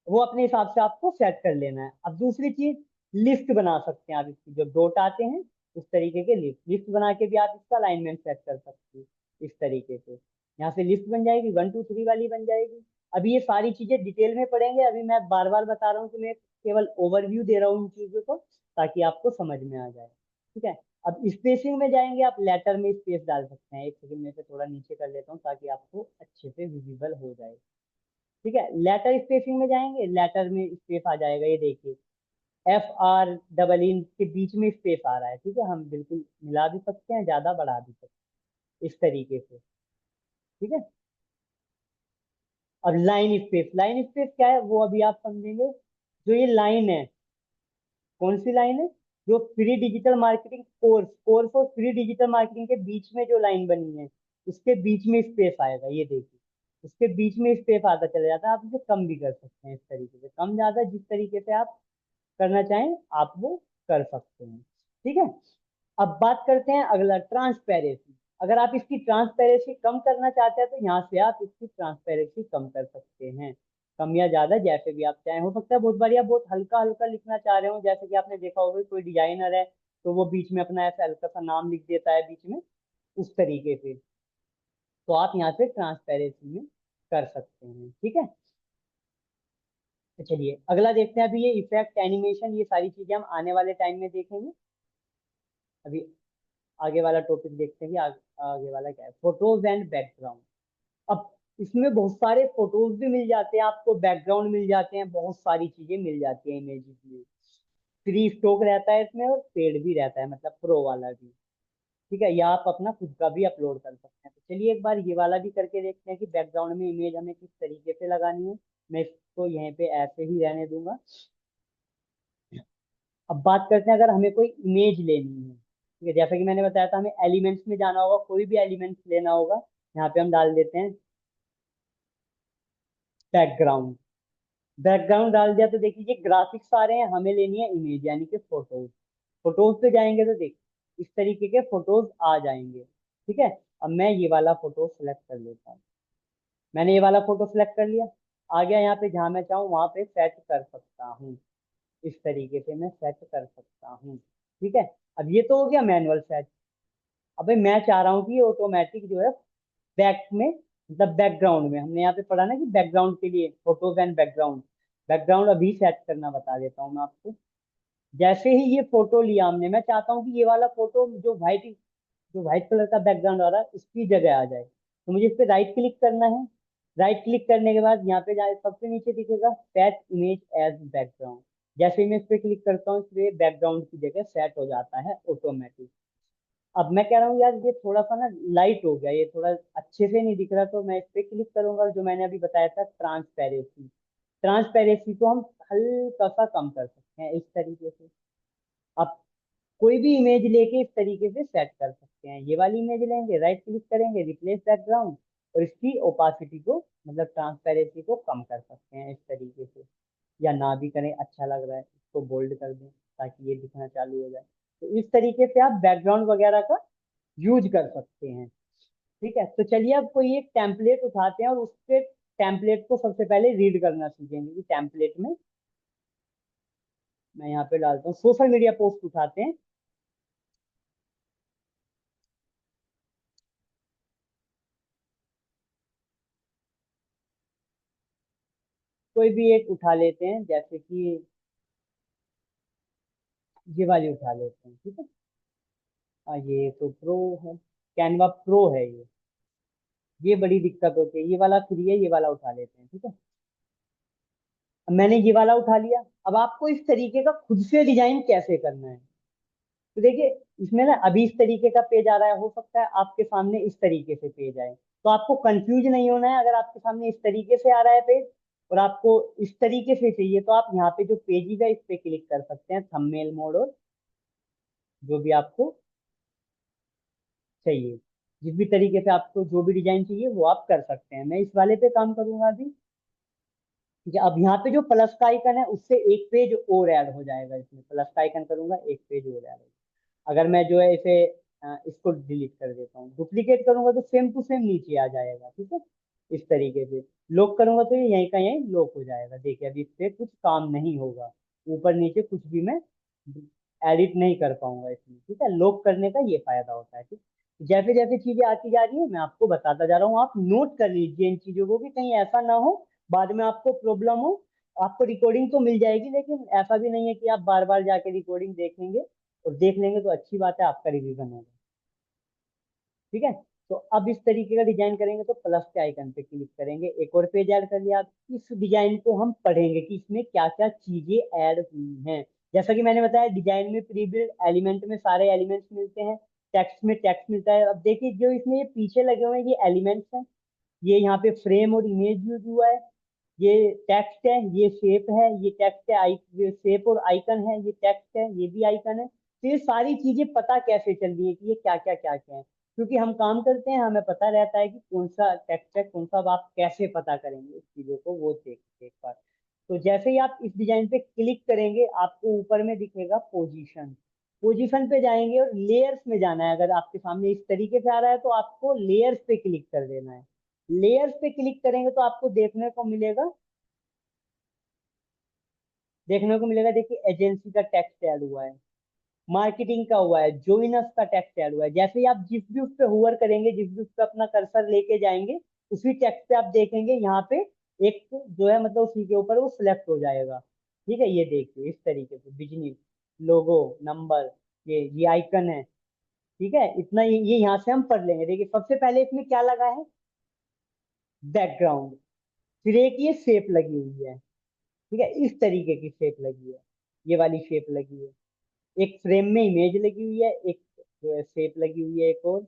वो अपने हिसाब से आपको सेट कर लेना है। अब दूसरी चीज, लिस्ट बना सकते हैं आप इसकी, जो डॉट आते हैं उस तरीके के लिस्ट लिस्ट बना के भी आप इसका अलाइनमेंट सेट कर सकते हैं इस तरीके से। यहाँ से लिस्ट बन जाएगी, 1 2 3 वाली बन जाएगी। अभी ये सारी चीजें डिटेल में पढ़ेंगे, अभी मैं बार बार बता रहा हूँ कि मैं केवल ओवरव्यू दे रहा हूँ इन चीजों को, ताकि आपको समझ में आ जाए। ठीक है, अब स्पेसिंग में जाएंगे, आप लेटर में स्पेस डाल सकते हैं। एक सेकंड में से थोड़ा नीचे कर लेता हूँ ताकि आपको अच्छे से विजिबल हो जाए। ठीक है, लेटर स्पेसिंग में जाएंगे, लेटर में स्पेस आ जाएगा, ये देखिए FR के बीच में स्पेस आ रहा है। ठीक है, हम बिल्कुल मिला भी सकते हैं, ज्यादा बढ़ा भी सकते हैं इस तरीके से। ठीक है, अब लाइन स्पेस क्या है वो अभी आप समझेंगे। जो ये लाइन है, कौन सी लाइन है? जो free digital marketing course course और फ्री डिजिटल मार्केटिंग के बीच में जो लाइन बनी है, उसके बीच में स्पेस आएगा, ये देखिए। उसके बीच में स्पेस आता चला जाता है, आप इसे कम भी कर सकते हैं इस तरीके से, कम ज्यादा जिस तरीके से आप करना चाहें आप वो कर सकते हैं। ठीक है, अब बात करते हैं अगला, ट्रांसपेरेंसी। अगर आप इसकी ट्रांसपेरेंसी कम करना चाहते हैं तो यहाँ से आप इसकी ट्रांसपेरेंसी कम कर सकते हैं, कम या ज्यादा जैसे भी आप चाहें। हो सकता है बहुत बार आप बहुत हल्का हल्का लिखना चाह रहे हो, जैसे कि आपने देखा होगा कोई डिजाइनर है तो वो बीच में अपना ऐसा हल्का सा नाम लिख देता है बीच में, उस तरीके से। तो आप यहाँ से ट्रांसपेरेंसी में कर सकते हैं। ठीक है, तो चलिए अगला देखते हैं। अभी ये इफेक्ट एनिमेशन ये सारी चीजें हम आने वाले टाइम में देखेंगे। अभी आगे वाला टॉपिक देखते हैं कि आगे वाला क्या है, फोटोज एंड बैकग्राउंड। अब इसमें बहुत सारे फोटोज भी मिल जाते हैं आपको, बैकग्राउंड मिल जाते हैं, बहुत सारी चीजें मिल जाती हैं इमेजेस में। फ्री स्टॉक रहता है इसमें और पेड भी रहता है, मतलब प्रो वाला भी। ठीक है, या आप अपना खुद का भी अपलोड कर सकते हैं। तो चलिए एक बार ये वाला भी करके देखते हैं कि बैकग्राउंड में इमेज हमें किस तरीके से लगानी है। मैं इसको यहीं पे ऐसे ही रहने दूंगा। अब बात करते हैं, अगर हमें कोई इमेज लेनी है, ठीक है, जैसा कि मैंने बताया था, हमें एलिमेंट्स में जाना होगा, कोई भी एलिमेंट्स लेना होगा। यहाँ पे हम डाल देते हैं बैकग्राउंड। बैकग्राउंड डाल दिया तो देखिए ये ग्राफिक्स आ रहे हैं, हमें लेनी है इमेज यानी कि फोटोज। फोटोज पे जाएंगे तो देख इस तरीके के फोटोज आ जाएंगे। ठीक है, अब मैं ये वाला फोटो सेलेक्ट कर लेता हूँ। मैंने ये वाला फोटो सेलेक्ट कर लिया। आ गया यहाँ पे, जहाँ मैं चाहूँ वहां पे सेट कर सकता हूँ। इस तरीके से मैं सेट कर सकता हूँ। ठीक है, अब ये तो हो गया मैनुअल सेट। अबे मैं चाह रहा हूँ कि ये ऑटोमेटिक जो है बैक में, मतलब बैकग्राउंड में, हमने यहाँ पे पढ़ा ना कि बैकग्राउंड के लिए फोटोज एंड बैकग्राउंड। बैकग्राउंड अभी सेट करना बता देता हूँ मैं आपको। जैसे ही ये फोटो लिया हमने, मैं चाहता हूँ कि ये वाला फोटो जो व्हाइट कलर का बैकग्राउंड आ रहा है उसकी जगह आ जाए, तो मुझे इस पे राइट क्लिक करना है। राइट क्लिक करने के बाद यहाँ पे जाए, सबसे नीचे दिखेगा सेट इमेज एज बैकग्राउंड। जैसे ही मैं इस पे क्लिक करता हूँ, इसलिए बैकग्राउंड की जगह सेट हो जाता है ऑटोमेटिक। अब मैं कह रहा हूँ यार ये थोड़ा सा ना लाइट हो गया, ये थोड़ा अच्छे से नहीं दिख रहा, तो मैं इस पे क्लिक करूंगा, जो मैंने अभी बताया था ट्रांसपेरेंसी। ट्रांसपेरेंसी को हम हल्का सा कम कर सकते हैं इस तरीके से। अब कोई भी इमेज लेके इस तरीके से सेट कर सकते हैं। ये वाली इमेज लेंगे, राइट क्लिक करेंगे, रिप्लेस बैकग्राउंड, और इसकी ओपासिटी को, मतलब ट्रांसपेरेंसी को कम कर सकते हैं इस तरीके से। या ना भी करें, अच्छा लग रहा है इसको बोल्ड कर दें ताकि ये दिखना चालू हो जाए। तो इस तरीके से आप बैकग्राउंड वगैरह का यूज कर सकते हैं। ठीक है, तो चलिए अब कोई एक टेम्पलेट उठाते हैं और उसके टेम्पलेट को सबसे पहले रीड करना सीखेंगे कि टेम्पलेट में, मैं यहाँ पे डालता हूँ सोशल मीडिया पोस्ट उठाते हैं। कोई भी एक उठा लेते हैं, जैसे कि ये वाली उठा लेते हैं। ठीक है, ये तो प्रो है, कैनवा प्रो है ये बड़ी दिक्कत होती है। ये वाला फ्री है, ये वाला उठा लेते हैं। ठीक है, अब मैंने ये वाला उठा लिया। अब आपको इस तरीके का खुद से डिजाइन कैसे करना है, तो देखिए इसमें ना अभी इस तरीके का पेज आ रहा है, हो सकता है आपके सामने इस तरीके से पेज आए। तो आपको कंफ्यूज नहीं होना है, अगर आपके सामने इस तरीके से आ रहा है पेज और आपको इस तरीके से चाहिए, तो आप यहाँ पे जो पेजेस है इस पे क्लिक कर सकते हैं, थंबनेल मोड, और जो भी आपको चाहिए, जिस भी तरीके से आपको जो भी डिजाइन चाहिए वो आप कर सकते हैं। मैं इस वाले पे काम करूंगा अभी। ठीक है, अब यहाँ पे जो प्लस का आइकन है उससे एक पेज और ऐड हो जाएगा, इसमें प्लस का आइकन करूंगा, एक पेज और ऐड होगा। अगर मैं जो है इसे इसको डिलीट कर देता हूँ, डुप्लीकेट करूंगा तो सेम टू सेम नीचे आ जाएगा। ठीक है, इस तरीके से लॉक करूंगा तो ये यहीं का यहीं लॉक हो जाएगा। देखिए अभी इससे कुछ काम नहीं होगा, ऊपर नीचे कुछ भी मैं एडिट नहीं कर पाऊंगा इसमें। ठीक है, लॉक करने का ये फायदा होता है। ठीक, जैसे जैसे चीजें आती जा रही है मैं आपको बताता जा रहा हूँ, आप नोट कर लीजिए इन चीजों को, कि कहीं ऐसा ना हो बाद में आपको प्रॉब्लम हो। आपको रिकॉर्डिंग तो मिल जाएगी, लेकिन ऐसा भी नहीं है कि आप बार बार जाके रिकॉर्डिंग देखेंगे, और देख लेंगे तो अच्छी बात है, आपका रिवीजन होगा। ठीक है, तो अब इस तरीके का डिजाइन करेंगे तो प्लस के आइकन पे क्लिक करेंगे, एक और पेज ऐड कर लिया। अब इस डिजाइन को हम पढ़ेंगे कि इसमें क्या क्या चीजें ऐड हुई हैं। जैसा कि मैंने बताया, डिजाइन में प्री बिल्ड एलिमेंट में सारे एलिमेंट्स मिलते हैं, टेक्स्ट में टेक्स्ट मिलता है। अब देखिए जो इसमें ये पीछे लगे हुए हैं ये एलिमेंट्स हैं, ये यहाँ पे फ्रेम और इमेज यूज हुआ है, ये टेक्स्ट है, ये शेप है, ये टेक्स्ट है, ये शेप और आइकन है, ये टेक्स्ट है, ये भी आइकन है। तो ये सारी चीजें पता कैसे चल रही है कि ये क्या क्या है, क्योंकि हम काम करते हैं हमें पता रहता है कि कौन सा टेक्स्ट है कौन सा। अब आप कैसे पता करेंगे इस चीजों को, वो देखिए एक बार। तो जैसे ही आप इस डिजाइन पे क्लिक करेंगे, आपको ऊपर में दिखेगा पोजीशन। पोजीशन पे जाएंगे और लेयर्स में जाना है। अगर आपके सामने इस तरीके से आ रहा है तो आपको लेयर्स पे क्लिक कर देना है। लेयर्स पे क्लिक करेंगे तो आपको देखने को मिलेगा, देखिए एजेंसी का टेक्स्ट ऐड हुआ है, मार्केटिंग का हुआ है, जोइनस का टेक्स्ट ऐड हुआ है। जैसे ही आप जिस भी उस पे हुवर करेंगे, जिस भी उस पे अपना कर्सर लेके जाएंगे, उसी टेक्स्ट पे आप देखेंगे यहाँ पे एक जो है, मतलब उसी के ऊपर वो सिलेक्ट हो जाएगा। ठीक है, ये देखिए इस तरीके से बिजनेस, लोगो, नंबर, ये आइकन है। ठीक है, इतना ये यहाँ से हम पढ़ लेंगे। देखिए सबसे पहले इसमें क्या लगा है, बैकग्राउंड। फिर एक ये शेप लगी हुई है, ठीक है, इस तरीके की शेप लगी है, ये वाली शेप लगी है। एक फ्रेम में इमेज लगी हुई है, एक जो है शेप लगी हुई है, एक और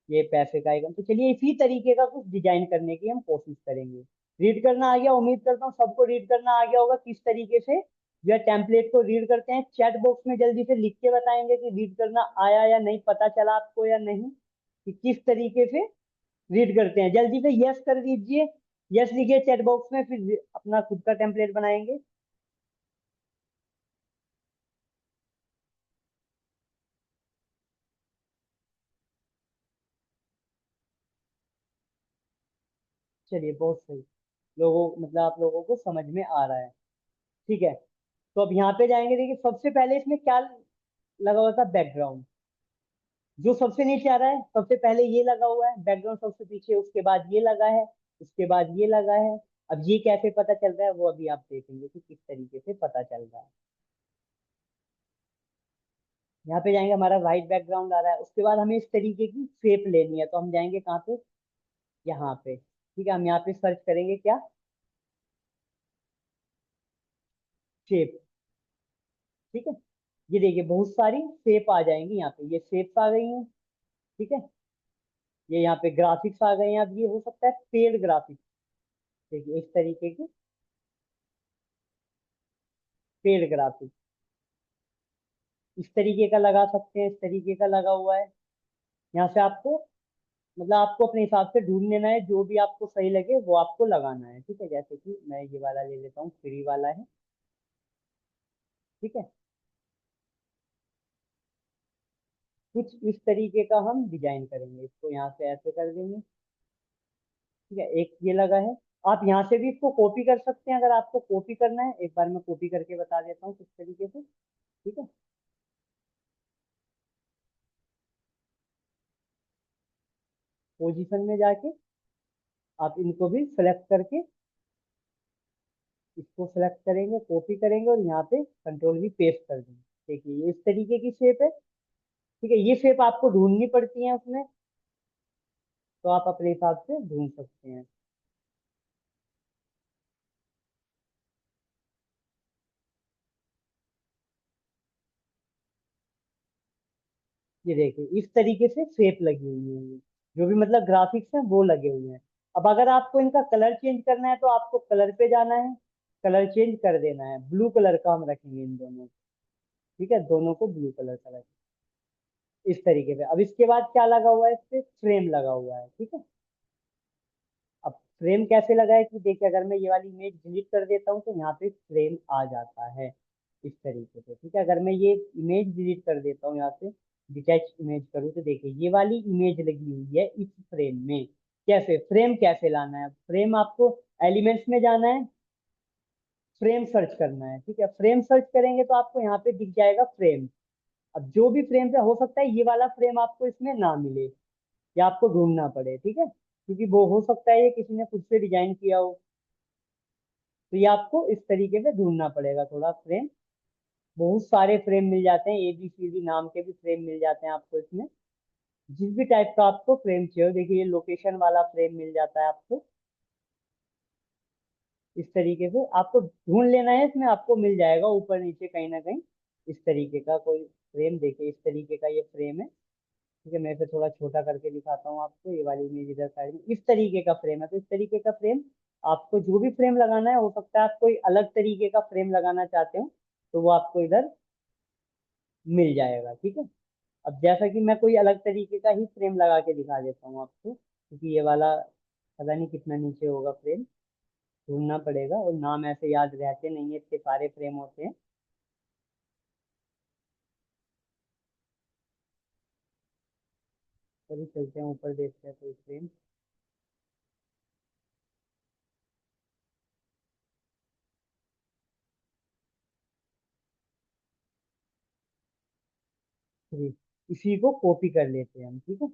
ये पैसे का आइकन। तो चलिए इसी तरीके का कुछ डिजाइन करने की हम कोशिश करेंगे। रीड करना आ गया, उम्मीद करता हूँ सबको रीड करना आ गया होगा किस तरीके से जो है टेम्पलेट को रीड करते हैं, चैट बॉक्स में जल्दी से लिख के बताएंगे कि रीड करना आया या नहीं, पता चला आपको या नहीं, कि किस तरीके से रीड करते हैं। जल्दी से यस कर दीजिए, यस लिखिए चैट बॉक्स में, फिर अपना खुद का टेम्पलेट बनाएंगे। चलिए बहुत सही, लोगों मतलब आप लोगों को समझ में आ रहा है। ठीक है, तो अब यहाँ पे जाएंगे। देखिए सबसे पहले इसमें क्या लगा हुआ था, बैकग्राउंड। जो सबसे नीचे आ रहा है, सबसे पहले ये लगा हुआ है बैकग्राउंड, सबसे पीछे, उसके बाद ये लगा है, उसके बाद ये लगा है। अब ये कैसे पता चल रहा है वो अभी आप देखेंगे कि किस तरीके से पता चल रहा है। यहाँ पे जाएंगे, हमारा वाइट बैकग्राउंड आ रहा है, उसके बाद हमें इस तरीके की शेप लेनी है, तो हम जाएंगे कहाँ पे, यहाँ पे। ठीक है, हम यहाँ पे सर्च करेंगे क्या, शेप। ठीक है, ये देखिए बहुत सारी शेप आ जाएंगी यहाँ पे, ये शेप्स आ गई हैं। ठीक है, ये यहाँ पे ग्राफिक्स आ गए हैं। अब ये हो सकता है पेड ग्राफिक्स, देखिए इस तरीके की पेड ग्राफिक्स, इस तरीके का लगा सकते हैं, इस तरीके का लगा हुआ है। यहाँ से आपको मतलब आपको अपने हिसाब से ढूंढ लेना है, जो भी आपको सही लगे वो आपको लगाना है। ठीक है, जैसे कि मैं ये वाला ले लेता हूँ, फ्री वाला है। ठीक है, कुछ इस तरीके का हम डिजाइन करेंगे, इसको यहाँ से ऐसे कर देंगे। ठीक है, एक ये लगा है। आप यहाँ से भी इसको कॉपी कर सकते हैं, अगर आपको कॉपी करना है। एक बार मैं कॉपी करके बता देता हूँ किस तरीके से। ठीक है, पोजीशन में जाके आप इनको भी सेलेक्ट करके इसको सेलेक्ट करेंगे, कॉपी करेंगे और यहाँ पे कंट्रोल भी पेस्ट कर देंगे। देखिए ये इस तरीके की शेप है। ठीक है, ये शेप आपको ढूंढनी पड़ती है उसमें, तो आप अपने हिसाब से ढूंढ सकते हैं। ये देखिए इस तरीके से शेप लगी हुई है, जो भी मतलब ग्राफिक्स हैं वो लगे हुए हैं। अब अगर आपको इनका कलर चेंज करना है तो आपको कलर पे जाना है, कलर चेंज कर देना है, ब्लू कलर का हम रखेंगे इन दोनों को। ठीक है, दोनों को ब्लू कलर का रखेंगे इस तरीके से। अब इसके बाद क्या लगा हुआ है, इस पे फ्रेम लगा हुआ है। ठीक है, अब फ्रेम कैसे लगा है कि देखिए, अगर मैं ये वाली इमेज डिलीट कर देता हूँ तो यहाँ पे फ्रेम आ जाता है इस तरीके से। ठीक है, अगर मैं ये इमेज डिलीट कर देता हूँ यहाँ से, डिटैच इमेज करूँ, तो देखिए ये वाली इमेज लगी हुई है इस फ्रेम में। कैसे फ्रेम कैसे लाना है, फ्रेम आपको एलिमेंट्स में जाना है, फ्रेम सर्च करना है। ठीक है, फ्रेम सर्च करेंगे तो आपको यहाँ पे दिख जाएगा फ्रेम। अब जो भी फ्रेम है, हो सकता है ये वाला फ्रेम आपको इसमें ना मिले या आपको ढूंढना पड़े। ठीक है, क्योंकि वो हो सकता है ये किसी ने खुद से डिजाइन किया हो, तो ये आपको इस तरीके से ढूंढना पड़ेगा थोड़ा फ्रेम। बहुत सारे फ्रेम मिल जाते हैं, ABCD नाम के भी फ्रेम मिल जाते हैं आपको इसमें, जिस भी टाइप का आपको फ्रेम चाहिए। देखिए ये लोकेशन वाला फ्रेम मिल जाता है आपको इस तरीके से। आपको ढूंढ लेना है, इसमें आपको मिल जाएगा ऊपर नीचे कहीं ना कहीं इस तरीके का कोई फ्रेम। देखिए इस तरीके का ये फ्रेम है। ठीक है, मैं इसे थोड़ा छोटा करके दिखाता हूँ आपको, ये वाली इमेज इधर साइड में इस तरीके का फ्रेम है। तो इस तरीके का फ्रेम आपको जो भी फ्रेम लगाना है, हो सकता है आप कोई अलग तरीके का फ्रेम लगाना चाहते हो, तो वो आपको इधर मिल जाएगा। ठीक है, अब जैसा कि मैं कोई अलग तरीके का ही फ्रेम लगा के दिखा देता हूँ आपको, क्योंकि ये वाला पता नहीं कितना नीचे होगा फ्रेम, ढूंढना पड़ेगा, और नाम ऐसे याद रहते नहीं है, इतने सारे फ्रेम होते हैं। चलिए चलते हैं ऊपर, देखते हैं कोई फ्रेम। ठीक, इसी को कॉपी कर लेते हैं हम। ठीक है,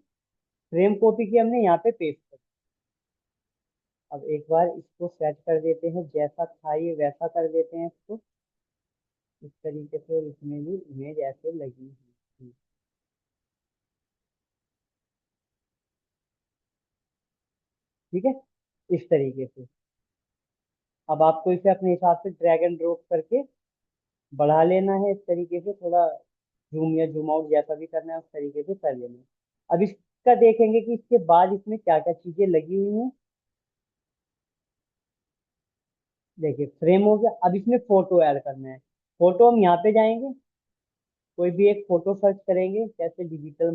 फ्रेम कॉपी की हमने यहाँ पे पेस्ट कर। अब एक बार इसको सेट कर देते हैं, जैसा था ये वैसा कर देते हैं इसको इस तरीके से, और इसमें भी इमेज ऐसे लगी हुई थी। ठीक है, इस तरीके से। अब आपको इसे अपने हिसाब से ड्रैग एंड ड्रॉप करके बढ़ा लेना है, इस तरीके से थोड़ा जूम या जूम आउट जैसा भी करना है उस तरीके से कर लेना है। अब इसका देखेंगे कि इसके बाद इसमें क्या क्या चीजें लगी हुई हैं। देखिए फ्रेम हो गया, अब इसमें फोटो ऐड करना है। फोटो हम यहाँ पे जाएंगे, कोई भी एक फोटो सर्च करेंगे, जैसे डिजिटल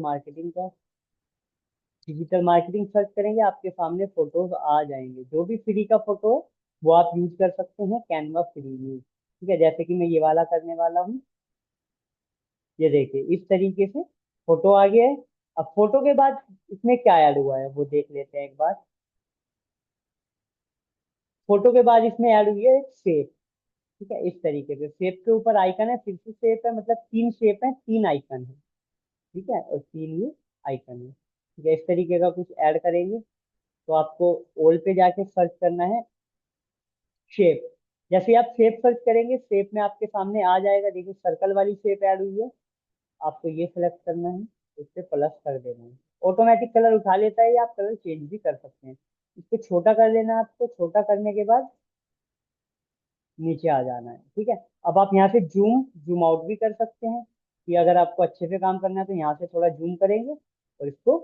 मार्केटिंग सर्च करेंगे, आपके सामने फोटोज आ जाएंगे। जो भी फ्री का फोटो है वो आप यूज कर सकते हैं, कैनवा फ्री में। ठीक है, जैसे कि मैं ये वाला करने वाला हूँ। ये देखिए इस तरीके से फोटो आ गया है। अब फोटो के बाद इसमें क्या ऐड हुआ है वो देख लेते हैं एक बार। फोटो के बाद इसमें ऐड हुई है एक शेप। ठीक है, इस तरीके से शेप के ऊपर आइकन है, फिर से शेप है, मतलब तीन शेप है, तीन आइकन है। ठीक है, और तीन ये आइकन है। ठीक है, इस तरीके का कुछ ऐड करेंगे तो आपको ओल पे जाके सर्च करना है शेप। जैसे ही आप शेप सर्च करेंगे, शेप में आपके सामने आ जाएगा, देखिए सर्कल वाली शेप ऐड हुई है। आपको ये सिलेक्ट करना है, इस पे प्लस कर देना है, ऑटोमेटिक कलर उठा लेता है, या आप कलर चेंज भी कर सकते हैं। इसको छोटा कर लेना है आपको, छोटा करने के बाद नीचे आ जाना है। ठीक है, अब आप यहाँ से जूम जूम आउट भी कर सकते हैं, कि अगर आपको अच्छे से काम करना है तो यहाँ से थोड़ा जूम करेंगे और इसको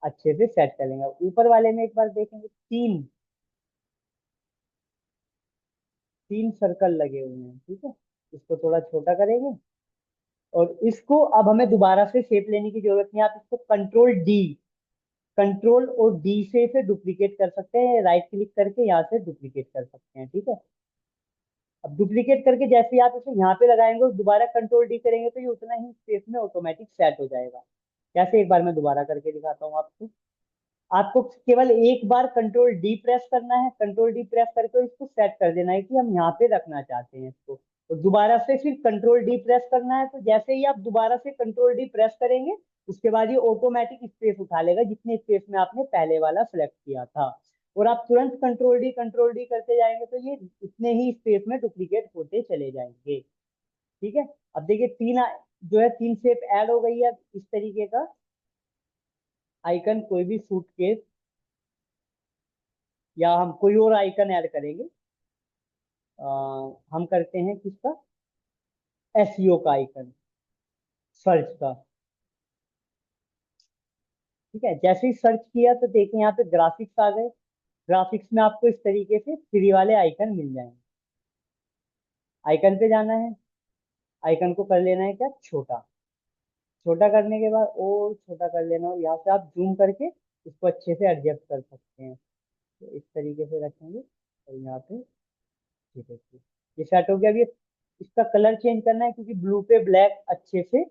अच्छे से सेट कर लेंगे। ऊपर वाले में एक बार देखेंगे, तीन तीन सर्कल लगे हुए हैं। ठीक है, इसको थोड़ा छोटा करेंगे, और इसको अब हमें दोबारा से शेप लेने की जरूरत नहीं है। आप इसको कंट्रोल और डी से इसे डुप्लीकेट कर सकते हैं, राइट क्लिक करके यहाँ से डुप्लीकेट कर सकते हैं। ठीक है, अब डुप्लीकेट करके जैसे ही आप इसे यहाँ पे लगाएंगे और दोबारा कंट्रोल डी करेंगे तो ये उतना ही स्पेस में ऑटोमेटिक सेट हो जाएगा। कैसे, एक बार मैं दोबारा करके दिखाता हूँ आपको। आपको केवल एक बार कंट्रोल डी प्रेस करना है, कंट्रोल डी प्रेस करके इसको सेट कर देना है कि हम यहाँ पे रखना चाहते हैं इसको। और दोबारा से फिर कंट्रोल डी प्रेस करना है, तो जैसे ही आप दोबारा से कंट्रोल डी प्रेस करेंगे, उसके बाद ये ऑटोमेटिक स्पेस उठा लेगा जितने स्पेस में आपने पहले वाला सेलेक्ट किया था। और आप तुरंत कंट्रोल डी करते जाएंगे तो ये इतने ही स्पेस में डुप्लीकेट होते चले जाएंगे। ठीक है, अब देखिए जो है तीन शेप ऐड हो गई है। इस तरीके का आइकन, कोई भी सूटकेस, या हम कोई और आइकन ऐड करेंगे। हम करते हैं किसका, एसईओ का आइकन, सर्च का। ठीक है, जैसे ही सर्च किया तो देखिए यहाँ पे ग्राफिक्स आ गए। ग्राफिक्स में आपको इस तरीके से फ्री वाले आइकन मिल जाएंगे। आइकन पे जाना है, आइकन को कर लेना है क्या, छोटा। छोटा करने के बाद और छोटा कर लेना, और यहाँ से आप जूम करके इसको अच्छे से एडजस्ट कर सकते हैं। तो इस तरीके से रखेंगे, और यहाँ पे ये देखिए ये सेट हो गया। अब ये इसका कलर चेंज करना है, क्योंकि ब्लू पे ब्लैक अच्छे से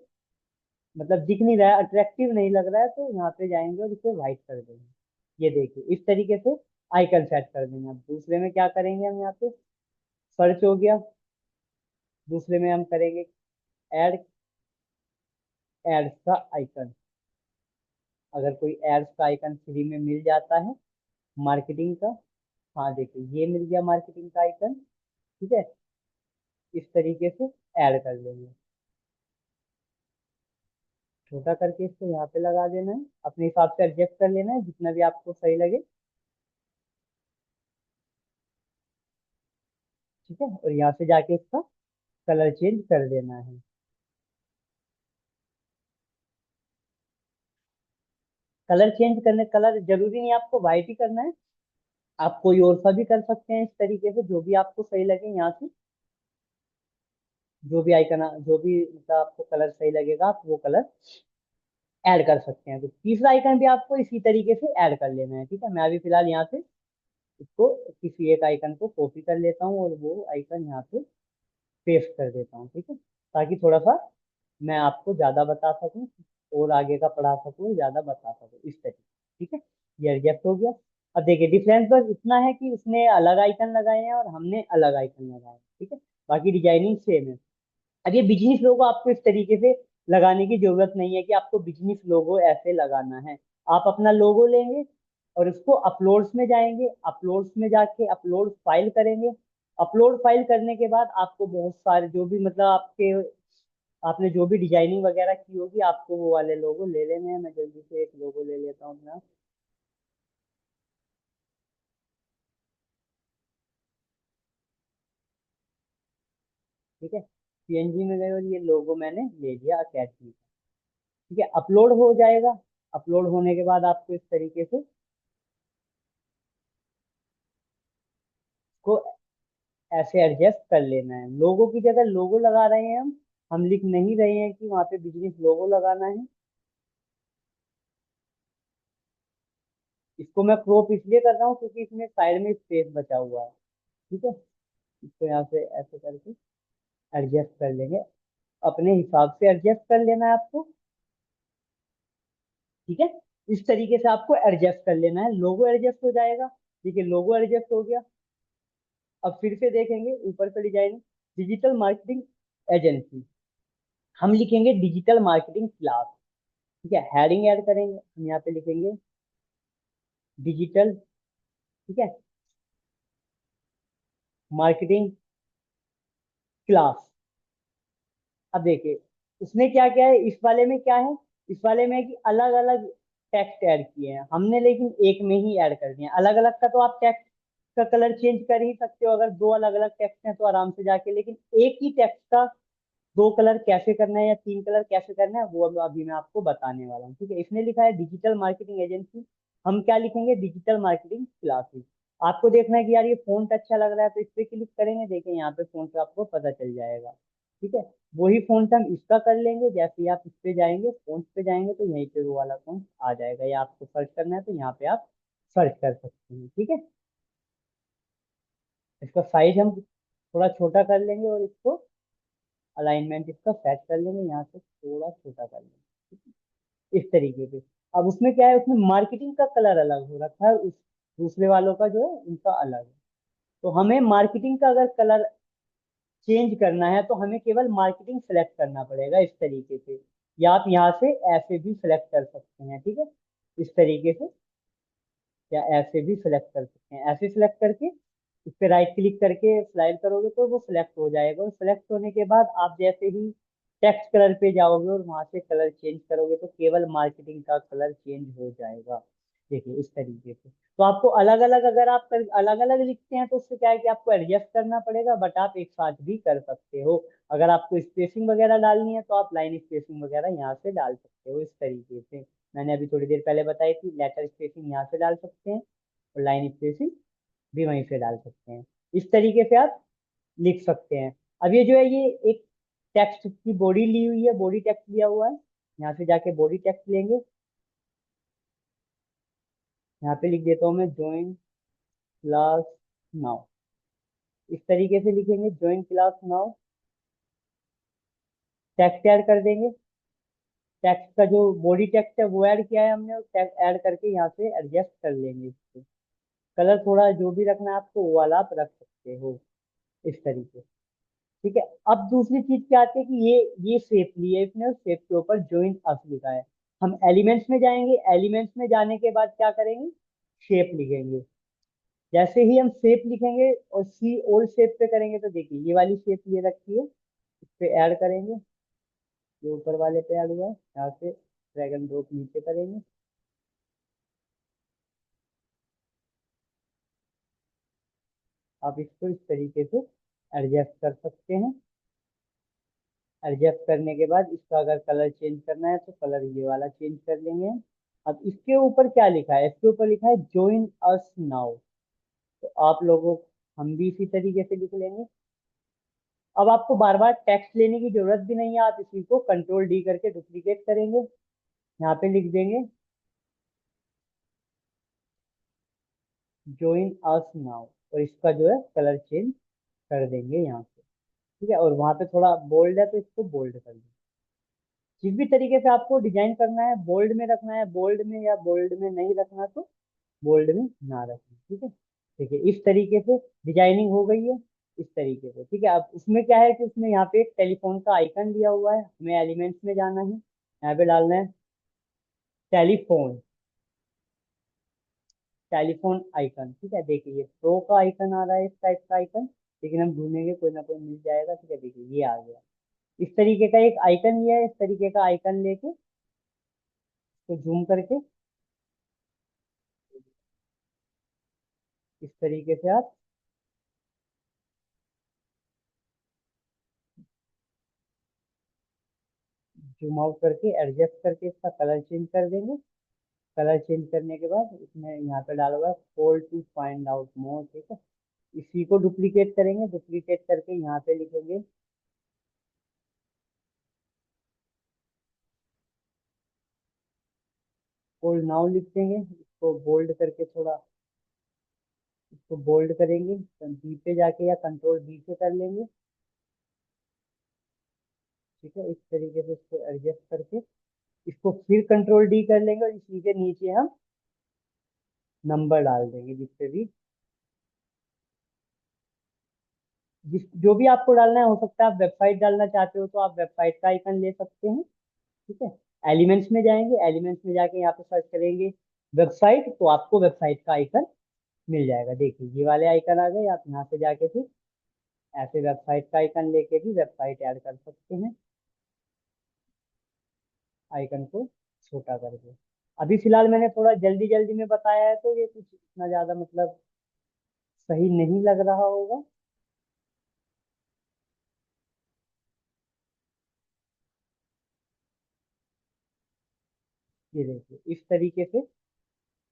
मतलब दिख नहीं रहा है, अट्रैक्टिव नहीं लग रहा है, तो यहाँ पे जाएंगे और इसे व्हाइट कर देंगे। ये देखिए इस तरीके से आइकन सेट कर देंगे। अब दूसरे में क्या करेंगे, हम यहाँ पे सर्च हो गया, दूसरे में हम करेंगे एड एड्स का आइकन। अगर कोई एड्स का आइकन फ्री में मिल जाता है मार्केटिंग का, हाँ देखिए ये मिल गया मार्केटिंग का आइकन। ठीक है, इस तरीके से ऐड कर लेंगे, छोटा करके इसको यहाँ पे लगा देना है, अपने हिसाब से एडजस्ट कर लेना है जितना भी आपको सही लगे। ठीक है, और यहाँ से जाके इसका कलर चेंज कर देना है। कलर चेंज करने, कलर जरूरी नहीं आपको व्हाइट ही करना है, आप कोई और सा भी कर सकते हैं। इस तरीके से जो भी आपको सही लगे, यहाँ से जो भी आइकन, जो भी मतलब आपको कलर सही लगेगा आप वो कलर ऐड कर सकते हैं। तो तीसरा आइकन भी आपको इसी तरीके से ऐड कर लेना है। ठीक है, मैं अभी फिलहाल यहाँ से इसको किसी एक आइकन को कॉपी कर लेता हूँ और वो आइकन यहाँ पे पेस्ट कर देता हूँ। ठीक है, ताकि थोड़ा सा मैं आपको ज्यादा बता सकूँ, और आगे का पढ़ा सकूँ, ज्यादा बता सकूँ इस तरीके। ठीक है, ये एडजस्ट हो गया। अब देखिए डिफरेंस बस इतना है कि उसने अलग आइकन लगाए हैं और हमने अलग आइकन लगाए हैं। ठीक है, बाकी डिजाइनिंग सेम है। अब ये बिजनेस लोगो आपको इस तरीके से लगाने की जरूरत नहीं है कि आपको बिजनेस लोगो ऐसे लगाना है। आप अपना लोगो लेंगे और उसको अपलोड्स में जाएंगे, अपलोड्स में जाके अपलोड फाइल करेंगे। अपलोड फाइल करने के बाद आपको बहुत सारे जो भी मतलब आपने जो भी डिजाइनिंग वगैरह की होगी, आपको वो वाले लोगो ले लेने हैं। मैं जल्दी से एक लोगो ले लेता हूँ अपना। ठीक है, पीएनजी में गए और ये लोगो मैंने ले लिया अटैच। ठीक है, अपलोड हो जाएगा। अपलोड होने के बाद आपको इस तरीके से को ऐसे एडजस्ट कर लेना है। लोगो की जगह लोगो लगा रहे हैं हम लिख नहीं रहे हैं कि वहां पे बिजनेस लोगो लगाना है। इसको मैं क्रॉप इसलिए कर रहा हूँ क्योंकि इसमें साइड में स्पेस बचा हुआ है। ठीक है, इसको यहाँ से ऐसे करके एडजस्ट कर लेंगे। अपने हिसाब से एडजस्ट कर लेना है आपको। ठीक है, इस तरीके से आपको एडजस्ट कर लेना है। लोगो एडजस्ट हो जाएगा। ठीक है, लोगो एडजस्ट हो गया। अब फिर से देखेंगे ऊपर पे डिजाइन, डिजिटल मार्केटिंग एजेंसी। हम लिखेंगे डिजिटल मार्केटिंग क्लास। ठीक है, हेडिंग ऐड करेंगे, हम यहाँ पे लिखेंगे डिजिटल। ठीक है, मार्केटिंग क्लास। अब देखिए उसमें क्या क्या है, इस वाले में क्या है, इस वाले में है कि अलग अलग टेक्स्ट ऐड किए हैं हमने, लेकिन एक में ही ऐड कर दिए हैं। अलग अलग का तो आप टेक्स्ट का कलर चेंज कर ही सकते हो, अगर दो अलग अलग टेक्स्ट हैं तो आराम से जाके, लेकिन एक ही टेक्स्ट का दो कलर कैसे करना है या तीन कलर कैसे करना है वो अब अभी मैं आपको बताने वाला हूँ। ठीक है, इसने लिखा है डिजिटल मार्केटिंग एजेंसी, हम क्या लिखेंगे, डिजिटल मार्केटिंग क्लासेस। आपको देखना है कि यार ये फोंट अच्छा लग रहा है तो इस पे क्लिक करेंगे, देखें यहाँ पे फोंट पे आपको पता चल जाएगा। ठीक है, वही फोंट हम इसका कर लेंगे। जैसे ही आप इस पे जाएंगे, फोंट पे जाएंगे, तो यहीं पे वो वाला फोंट आ जाएगा, या आपको सर्च करना है तो यहाँ पे आप सर्च कर सकते हैं। ठीक है, इसका साइज हम थोड़ा छोटा कर लेंगे और इसको अलाइनमेंट इसका सेट कर लेंगे, यहाँ से थोड़ा छोटा कर लेंगे इस तरीके से। अब उसमें क्या है, उसमें मार्केटिंग का कलर अलग हो रखा है, उस दूसरे वालों का जो है उनका अलग है। तो हमें मार्केटिंग का अगर कलर चेंज करना है तो हमें केवल मार्केटिंग सेलेक्ट करना पड़ेगा इस तरीके से, या आप यहाँ से ऐसे भी सिलेक्ट कर सकते हैं। ठीक है, इस तरीके से, या ऐसे भी सिलेक्ट कर सकते हैं। ऐसे सिलेक्ट करके इस पे राइट क्लिक करके स्लाइड करोगे तो वो सिलेक्ट हो जाएगा, और सिलेक्ट होने के बाद आप जैसे ही टेक्स्ट कलर पे जाओगे और वहां से कलर चेंज करोगे तो केवल मार्केटिंग का कलर चेंज हो जाएगा। देखिए इस तरीके से। तो आपको अलग अलग, अगर आप अलग अलग लिखते हैं तो उससे क्या है कि आपको एडजस्ट करना पड़ेगा, बट आप एक साथ भी कर सकते हो। अगर आपको स्पेसिंग वगैरह डालनी है तो आप लाइन स्पेसिंग वगैरह यहाँ से डाल सकते हो इस तरीके से। मैंने अभी थोड़ी देर पहले बताई थी, लेटर स्पेसिंग यहाँ से डाल सकते हैं और लाइन स्पेसिंग भी वहीं से डाल सकते हैं। इस तरीके से आप लिख सकते हैं। अब ये जो है, ये एक टेक्स्ट की बॉडी ली हुई है, बॉडी टेक्स्ट लिया हुआ है। यहाँ से जाके बॉडी टेक्स्ट लेंगे, यहाँ पे लिख देता हूँ मैं ज्वाइन क्लास नाउ। इस तरीके से लिखेंगे join class now, text add कर देंगे। टेक्स्ट का जो बॉडी टेक्स्ट है वो ऐड किया है हमने, और टेक्स्ट ऐड करके यहाँ से एडजस्ट कर लेंगे इसको। कलर थोड़ा जो भी रखना है आपको वो वाला आप रख सकते हो इस तरीके से। ठीक है, अब दूसरी चीज क्या आती है कि ये शेप लिए इसने, और शेप के ऊपर ज्वाइन अस लिखा है। हम एलिमेंट्स में जाएंगे, एलिमेंट्स में जाने के बाद क्या करेंगे, शेप लिखेंगे। जैसे ही हम शेप लिखेंगे और सी ओल्ड शेप पे करेंगे तो देखिए ये वाली शेप ये रखी है, इस पे ऐड करेंगे। ये ऊपर वाले पे ऐड हुआ है, यहाँ से ड्रैग एंड ड्रॉप नीचे करेंगे। आप इसको इस तरीके से एडजस्ट कर सकते हैं। एडजस्ट करने के बाद इसका अगर कलर चेंज करना है तो कलर ये वाला चेंज कर लेंगे। अब इसके ऊपर क्या लिखा है, इसके ऊपर लिखा है ज्वाइन अस नाउ। तो आप लोगों, हम भी इसी तरीके से लिख लेंगे। अब आपको बार बार टेक्स्ट लेने की जरूरत भी नहीं है, आप इसी को कंट्रोल डी करके डुप्लीकेट करेंगे, यहाँ पे लिख देंगे ज्वाइन अस नाउ, और इसका जो है कलर चेंज कर देंगे यहाँ से। ठीक है, और वहां पे थोड़ा बोल्ड है तो इसको बोल्ड कर देंगे। जिस भी तरीके से आपको डिजाइन करना है, बोल्ड में रखना है बोल्ड में, या बोल्ड में नहीं रखना तो बोल्ड में ना रखें। ठीक है, ठीक है, इस तरीके से डिजाइनिंग हो गई है इस तरीके से। ठीक है, अब उसमें क्या है कि उसमें यहाँ पे एक टेलीफोन का आइकन दिया हुआ है, हमें एलिमेंट्स में जाना है, यहाँ पे डालना है टेलीफोन, टेलीफोन आइकन। ठीक है, देखिए ये प्रो का आइकन आ रहा है, इस टाइप का आइकन, लेकिन हम ढूंढेंगे कोई ना कोई मिल जाएगा। ठीक है, देखिए ये आ गया। इस तरीके का एक आइकन लिया है, इस तरीके का आइकन लेके तो जूम करके इस तरीके से आप जूम आउट करके एडजस्ट करके इसका कलर चेंज कर देंगे। कलर चेंज करने के बाद इसमें यहाँ पे डाला हुआ है call to find out more. ठीक है, इसी को डुप्लीकेट करेंगे, डुप्लीकेट करके यहाँ पे लिखेंगे बोल्ड नाउ लिख देंगे, इसको बोल्ड करके थोड़ा इसको बोल्ड करेंगे, बी पे जाके या कंट्रोल बी से कर लेंगे। ठीक है, इस तरीके से इसको एडजस्ट करके इसको फिर कंट्रोल डी कर लेंगे और इसी के नीचे हम नंबर डाल देंगे जिससे भी जिस जो भी आपको डालना है। हो सकता है आप वेबसाइट डालना चाहते हो तो आप वेबसाइट का आइकन ले सकते हैं। ठीक है, एलिमेंट्स में जाएंगे, एलिमेंट्स में जाके यहाँ पे सर्च करेंगे वेबसाइट, तो आपको वेबसाइट का आइकन मिल जाएगा। देखिए ये वाले आइकन आ गए, आप यहाँ से जाके फिर ऐसे वेबसाइट का आइकन लेके भी वेबसाइट ऐड कर सकते हैं, आइकन को छोटा करके। अभी फिलहाल मैंने थोड़ा जल्दी जल्दी में बताया है तो ये कुछ इतना ज्यादा मतलब सही नहीं लग रहा होगा। ये देखिए इस तरीके से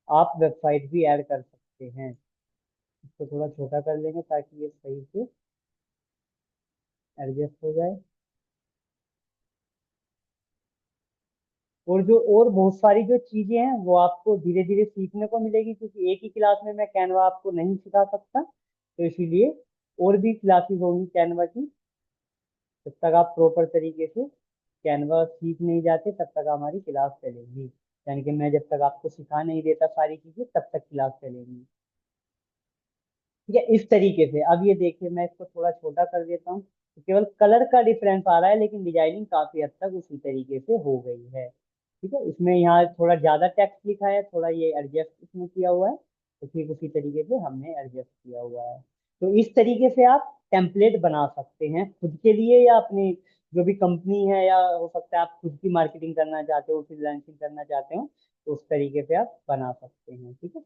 आप वेबसाइट भी ऐड कर सकते हैं। इसको थोड़ा छोटा कर लेंगे ताकि ये सही से एडजस्ट हो जाए। और जो और बहुत सारी जो चीजें हैं वो आपको धीरे धीरे सीखने को मिलेगी, क्योंकि एक ही क्लास में मैं कैनवा आपको नहीं सिखा सकता, तो इसीलिए और भी क्लासेस होंगी कैनवा की। जब तक आप प्रॉपर तरीके से कैनवा सीख नहीं जाते तब तक हमारी क्लास चलेगी, यानी कि मैं जब तक आपको सिखा नहीं देता सारी चीजें तब तक क्लास चलेगी। ठीक है, इस तरीके से अब ये देखिए मैं इसको थोड़ा छोटा कर देता हूँ, तो केवल कलर का डिफरेंस आ रहा है लेकिन डिजाइनिंग काफी हद तक उसी तरीके से हो गई है। ठीक है, इसमें यहाँ थोड़ा ज्यादा टेक्स्ट लिखा है, थोड़ा ये एडजस्ट इसमें किया हुआ है, तो ठीक उसी तरीके से हमने एडजस्ट किया हुआ है। तो इस तरीके से आप टेम्पलेट बना सकते हैं खुद के लिए या अपनी जो भी कंपनी है, या हो सकता है आप खुद की मार्केटिंग करना चाहते हो, फ्रीलांसिंग करना चाहते हो, तो उस तरीके से आप बना सकते हैं। ठीक है,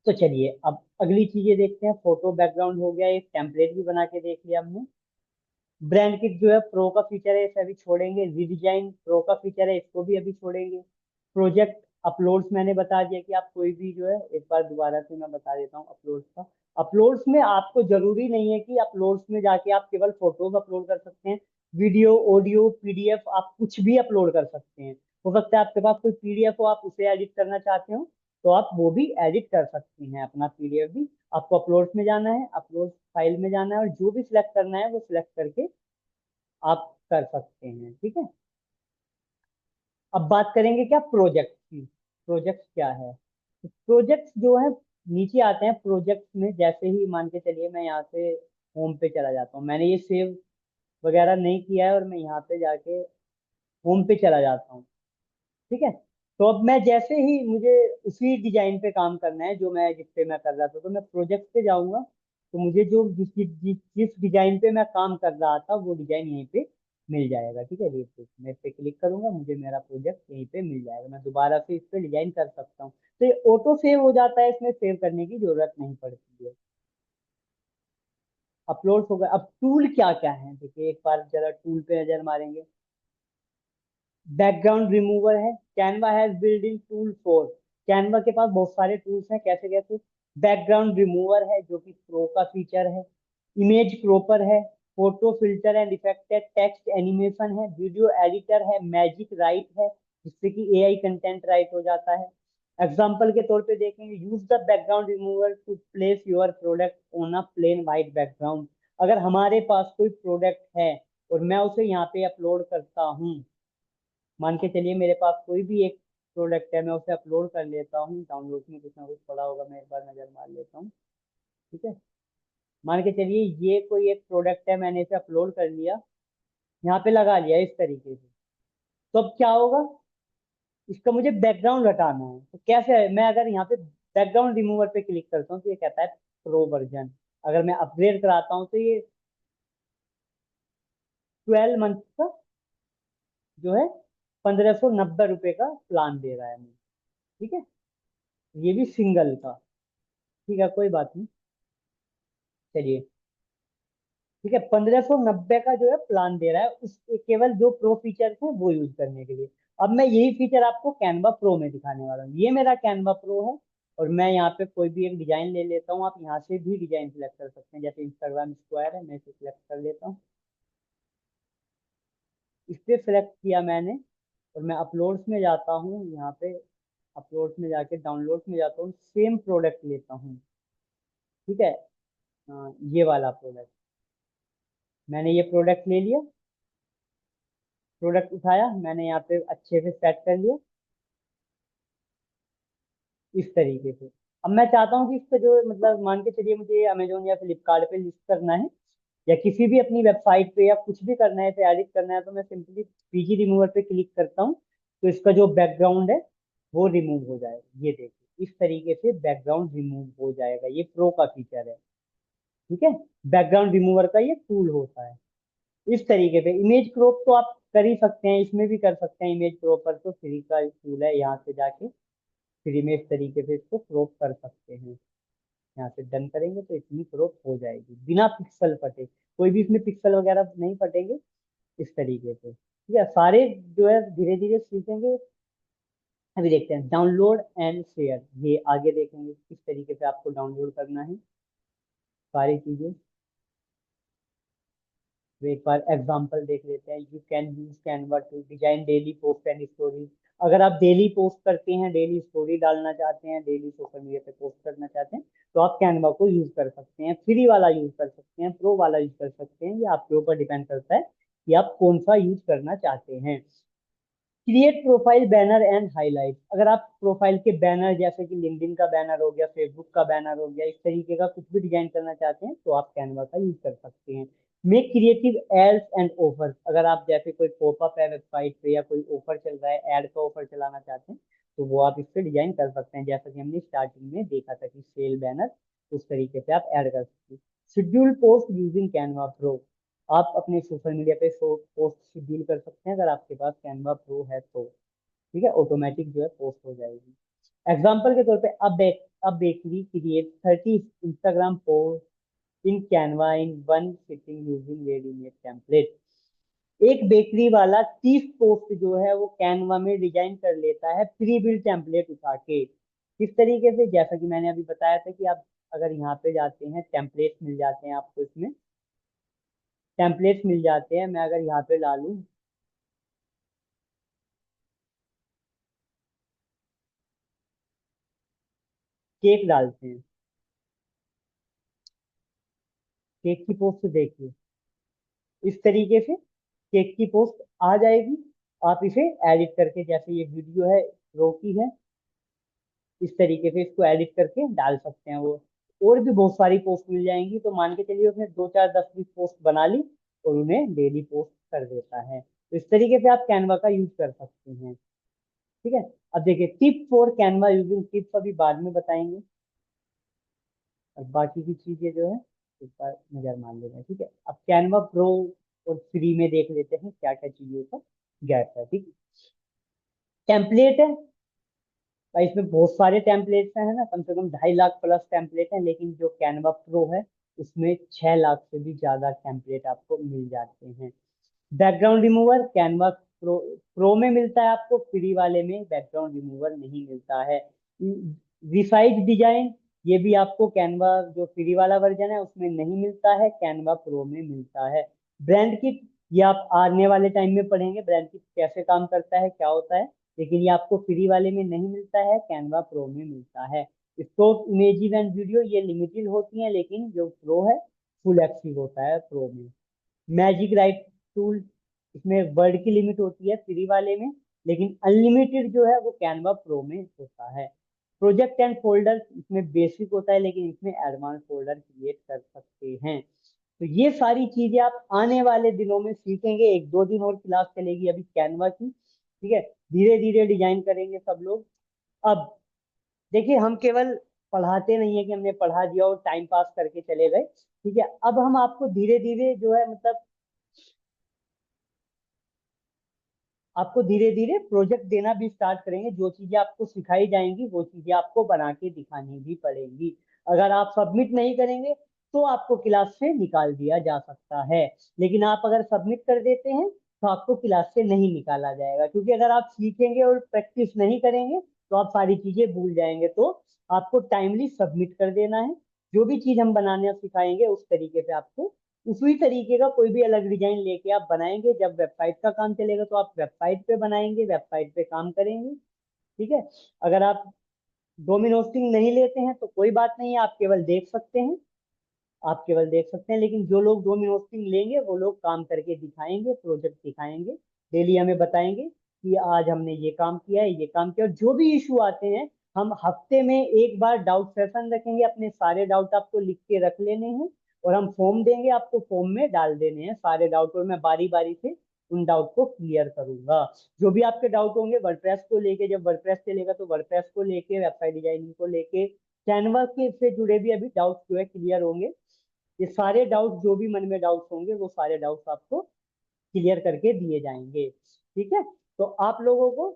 तो चलिए अब अगली चीजें देखते हैं। फोटो बैकग्राउंड हो गया, एक टेम्पलेट भी बना के देख लिया हमने। ब्रांड किट जो है प्रो का फीचर है, इसे अभी छोड़ेंगे। रीडिजाइन प्रो का फीचर है, इसको भी अभी छोड़ेंगे। प्रोजेक्ट अपलोड्स मैंने बता दिया कि आप कोई भी जो है, एक बार दोबारा से मैं बता देता हूँ अपलोड्स का। अपलोड्स में आपको जरूरी नहीं है कि अपलोड्स में जाके आप केवल फोटोज अपलोड कर सकते हैं। वीडियो, ऑडियो, पीडीएफ आप कुछ भी अपलोड कर सकते हैं। हो सकता है आपके पास कोई पीडीएफ हो, आप उसे एडिट करना चाहते हो, तो आप वो भी एडिट कर सकते हैं अपना पीडीएफ भी। आपको अपलोड्स में जाना है, अपलोड फाइल में जाना है और जो भी सिलेक्ट करना है वो सिलेक्ट करके आप कर सकते हैं। ठीक है, अब बात करेंगे क्या प्रोजेक्ट की। प्रोजेक्ट क्या है? प्रोजेक्ट जो है नीचे आते हैं प्रोजेक्ट में, जैसे ही मान के चलिए मैं यहाँ से होम पे चला जाता हूँ, मैंने ये सेव वगैरह नहीं किया है और मैं यहाँ पे जाके होम पे चला जाता हूँ। ठीक है, तो अब मैं जैसे ही मुझे उसी डिजाइन पे काम करना है जो मैं जिस पे मैं कर रहा था, तो मैं प्रोजेक्ट पे जाऊंगा, तो मुझे जो जिस डिजाइन पे मैं काम कर रहा था वो डिजाइन यहीं पे मिल जाएगा। ठीक है, रिफ्रेश मैं इस पे क्लिक करूंगा, मुझे मेरा प्रोजेक्ट यहीं पे मिल जाएगा, मैं दोबारा से इस पे डिजाइन कर सकता हूँ। तो ये ऑटो सेव हो जाता है, इसमें सेव करने की जरूरत नहीं पड़ती है। अपलोड हो गया। अब टूल क्या क्या है देखिए, एक बार जरा टूल पे नजर मारेंगे। बैकग्राउंड रिमूवर है, Canva has build in tool for. Canva के पास बहुत सारे टूल्स हैं, कैसे कैसे। बैकग्राउंड रिमूवर है जो कि प्रो का फीचर है। इमेज क्रॉपर है। फोटो फिल्टर एंड इफेक्ट है। टेक्स्ट एनिमेशन है। वीडियो एडिटर है। मैजिक राइट है, जिससे कि एआई कंटेंट राइट हो जाता है। एग्जाम्पल के तौर पे देखेंगे, use the background remover to place your product on a plain white background. अगर हमारे पास कोई प्रोडक्ट है और मैं उसे यहाँ पे अपलोड करता हूँ, मान के चलिए मेरे पास कोई भी एक प्रोडक्ट है, मैं उसे अपलोड कर लेता हूँ, डाउनलोड में कुछ ना कुछ पड़ा होगा, मैं एक बार नजर मार लेता हूँ। ठीक है, मान के चलिए ये कोई एक प्रोडक्ट है, मैंने इसे अपलोड कर लिया, यहाँ पे लगा लिया इस तरीके से। तो अब क्या होगा, इसका मुझे बैकग्राउंड हटाना है, तो कैसे है? मैं अगर यहाँ पे बैकग्राउंड रिमूवर पे क्लिक करता हूँ तो ये कहता है प्रो वर्जन। अगर मैं अपग्रेड कराता हूँ तो ये 12 मंथ का जो है 1590 रुपये का प्लान दे रहा है मुझे। ठीक है, ये भी सिंगल का। ठीक है, कोई बात नहीं, चलिए। ठीक है, 1590 का जो है प्लान दे रहा है उस केवल जो प्रो फीचर्स हैं वो यूज करने के लिए। अब मैं यही फीचर आपको कैनवा प्रो में दिखाने वाला हूँ। ये मेरा कैनवा प्रो है। और मैं यहाँ पे कोई भी एक डिजाइन ले लेता हूँ, आप यहाँ से भी डिजाइन सिलेक्ट कर सकते हैं, जैसे इंस्टाग्राम स्क्वायर है, मैं इसे सिलेक्ट कर लेता हूँ। इस पे सिलेक्ट किया मैंने, और मैं अपलोड्स में जाता हूँ, यहाँ पे अपलोड्स में जाके डाउनलोड्स में जाता हूँ, सेम प्रोडक्ट लेता हूँ। ठीक है, ये वाला प्रोडक्ट, मैंने ये प्रोडक्ट ले लिया, प्रोडक्ट उठाया मैंने यहाँ पे अच्छे से सेट कर लिया इस तरीके से। अब मैं चाहता हूँ कि इसका जो मतलब मान के चलिए मुझे अमेजोन या फ्लिपकार्ट पे लिस्ट करना है, या किसी भी अपनी वेबसाइट पे या कुछ भी करना है, इसे एडिट करना है, तो मैं सिंपली पीजी रिमूवर पे क्लिक करता हूँ, तो इसका जो बैकग्राउंड है वो रिमूव हो जाएगा। ये देखिए इस तरीके से बैकग्राउंड रिमूव हो जाएगा, ये प्रो का फीचर है। ठीक है, बैकग्राउंड रिमूवर का ये टूल होता है। इस तरीके से इमेज क्रॉप तो आप कर ही सकते हैं, इसमें भी कर सकते हैं। इमेज क्रॉपर तो फ्री का टूल है, यहाँ से जाके फ्री में इस तरीके से इसको क्रॉप कर सकते हैं। यहाँ से डन करेंगे तो इतनी क्रॉप हो जाएगी बिना पिक्सल फटे, कोई भी इसमें पिक्सल वगैरह नहीं फटेंगे इस तरीके से। ठीक है, सारे जो है धीरे धीरे सीखेंगे। अभी देखते हैं डाउनलोड एंड शेयर, ये आगे देखेंगे किस तरीके से आपको डाउनलोड करना है सारी चीजें। तो एक बार एग्जांपल देख लेते हैं। You can use Canva to design daily post and stories. अगर आप डेली पोस्ट करते हैं, डेली स्टोरी डालना चाहते हैं, डेली सोशल मीडिया पे पोस्ट करना चाहते हैं, तो आप कैनवा को यूज कर सकते हैं। फ्री वाला यूज कर सकते हैं, प्रो वाला यूज कर सकते हैं, ये आपके ऊपर डिपेंड करता है कि आप कौन सा यूज करना चाहते हैं। Create profile banner and highlight. अगर आप प्रोफाइल के बैनर जैसे कि लिंक्डइन का बैनर हो गया, फेसबुक का बैनर हो गया, इस तरीके का कुछ भी डिजाइन करना चाहते हैं तो आप कैनवा का यूज कर सकते हैं। Make creative ads and offers. अगर आप जैसे कोई पॉपअप है वेबसाइट पे या कोई ऑफर चल रहा है, एड का ऑफर चलाना चाहते हैं, तो वो आप इस पे डिजाइन कर सकते हैं, जैसा कि हमने स्टार्टिंग में देखा था कि सेल बैनर, उस तरीके से आप ऐड कर सकते हैं। Schedule post using Canva pro. आप अपने सोशल मीडिया पे पोस्ट शेड्यूल कर सकते हैं अगर आपके पास कैनवा प्रो है तो। ठीक है, ऑटोमेटिक जो है पोस्ट हो जाएगी। एग्जाम्पल के तौर पे अब bakery create 30 Instagram post in Canva in one sitting using readymade template. एक बेकरी वाला 30 पोस्ट जो है वो कैनवा में डिजाइन कर लेता है प्री बिल्ट टेम्पलेट उठा के। किस तरीके से, जैसा कि मैंने अभी बताया था कि आप अगर यहाँ पे जाते हैं, टेम्पलेट मिल जाते हैं आपको, इसमें टेम्पलेट्स मिल जाते हैं। मैं अगर यहाँ पे डालूं, केक डालते हैं, केक की पोस्ट देखिए इस तरीके से केक की पोस्ट आ जाएगी। आप इसे एडिट करके, जैसे ये वीडियो है रो की है, इस तरीके से इसको एडिट करके डाल सकते हैं वो। और भी बहुत सारी पोस्ट मिल जाएंगी, तो मान के चलिए उसने 2 4 10 20 पोस्ट बना ली और उन्हें डेली पोस्ट कर देता है। तो इस तरीके से आप कैनवा का यूज कर सकते हैं। ठीक है, अब देखिए tip for Canva using, tips अभी बाद में बताएंगे, और बाकी की चीजें जो है इस पर नजर मान लेते हैं। ठीक है, अब कैनवा प्रो और फ्री में देख लेते हैं क्या क्या चीजों का गैप है। ठीक, टेम्पलेट है भाई, इसमें बहुत सारे टेम्पलेट्स हैं, है ना, कम से कम 2.5 लाख प्लस टेम्पलेट हैं, लेकिन जो कैनवा प्रो है उसमें 6 लाख से भी ज्यादा टेम्पलेट आपको मिल जाते हैं। बैकग्राउंड रिमूवर कैनवा प्रो में मिलता है आपको, फ्री वाले में बैकग्राउंड रिमूवर नहीं मिलता है। रिसाइज डिजाइन, ये भी आपको कैनवा जो फ्री वाला वर्जन है उसमें नहीं मिलता है, कैनवा प्रो में मिलता है। ब्रांड किट, ये आप आने वाले टाइम में पढ़ेंगे ब्रांड किट कैसे काम करता है, क्या होता है, लेकिन ये आपको फ्री वाले में नहीं मिलता है, कैनवा प्रो में मिलता है। स्टॉक इमेजेस एंड वीडियो ये लिमिटेड होती हैं, लेकिन जो प्रो है फुल एक्टिव होता है प्रो में। मैजिक राइट टूल, इसमें वर्ड की लिमिट होती है फ्री वाले में, लेकिन अनलिमिटेड जो है वो कैनवा प्रो में होता है। प्रोजेक्ट एंड फोल्डर, इसमें बेसिक होता है, लेकिन इसमें एडवांस फोल्डर क्रिएट कर सकते हैं। तो ये सारी चीजें आप आने वाले दिनों में सीखेंगे, 1 2 दिन और क्लास चलेगी अभी कैनवा की। ठीक है, धीरे धीरे डिजाइन करेंगे सब लोग। अब देखिए हम केवल पढ़ाते नहीं है कि हमने पढ़ा दिया और टाइम पास करके चले गए। ठीक है, अब हम आपको धीरे धीरे जो है मतलब आपको धीरे धीरे प्रोजेक्ट देना भी स्टार्ट करेंगे। जो चीजें आपको सिखाई जाएंगी वो चीजें आपको बना के दिखानी भी पड़ेंगी। अगर आप सबमिट नहीं करेंगे तो आपको क्लास से निकाल दिया जा सकता है, लेकिन आप अगर सबमिट कर देते हैं तो आपको क्लास से नहीं निकाला जाएगा, क्योंकि अगर आप सीखेंगे और प्रैक्टिस नहीं करेंगे तो आप सारी चीजें भूल जाएंगे। तो आपको टाइमली सबमिट कर देना है। जो भी चीज हम बनाने सिखाएंगे उस तरीके से आपको उसी तरीके का कोई भी अलग डिजाइन लेके आप बनाएंगे। जब वेबसाइट का काम चलेगा तो आप वेबसाइट पे बनाएंगे, वेबसाइट पे काम करेंगे। ठीक है। अगर आप डोमेन होस्टिंग नहीं लेते हैं तो कोई बात नहीं है, आप केवल देख सकते हैं। आप केवल देख सकते हैं, लेकिन जो लोग डोमेन होस्टिंग लेंगे वो लोग काम करके दिखाएंगे, प्रोजेक्ट दिखाएंगे, डेली हमें बताएंगे कि आज हमने ये काम किया है, ये काम किया। और जो भी इशू आते हैं हम हफ्ते में एक बार डाउट सेशन रखेंगे। अपने सारे डाउट आपको लिख के रख लेने हैं और हम फॉर्म देंगे आपको, फॉर्म में डाल देने हैं सारे डाउट, और मैं बारी बारी से उन डाउट को क्लियर करूंगा। जो भी आपके डाउट होंगे वर्डप्रेस को लेके, जब वर्डप्रेस चलेगा तो वर्डप्रेस को लेके, वेबसाइट डिजाइनिंग को लेके, कैनवा के से जुड़े भी अभी डाउट जो है क्लियर होंगे। ये सारे डाउट जो भी मन में डाउट्स होंगे वो सारे डाउट्स आपको क्लियर करके दिए जाएंगे। ठीक है। तो आप लोगों को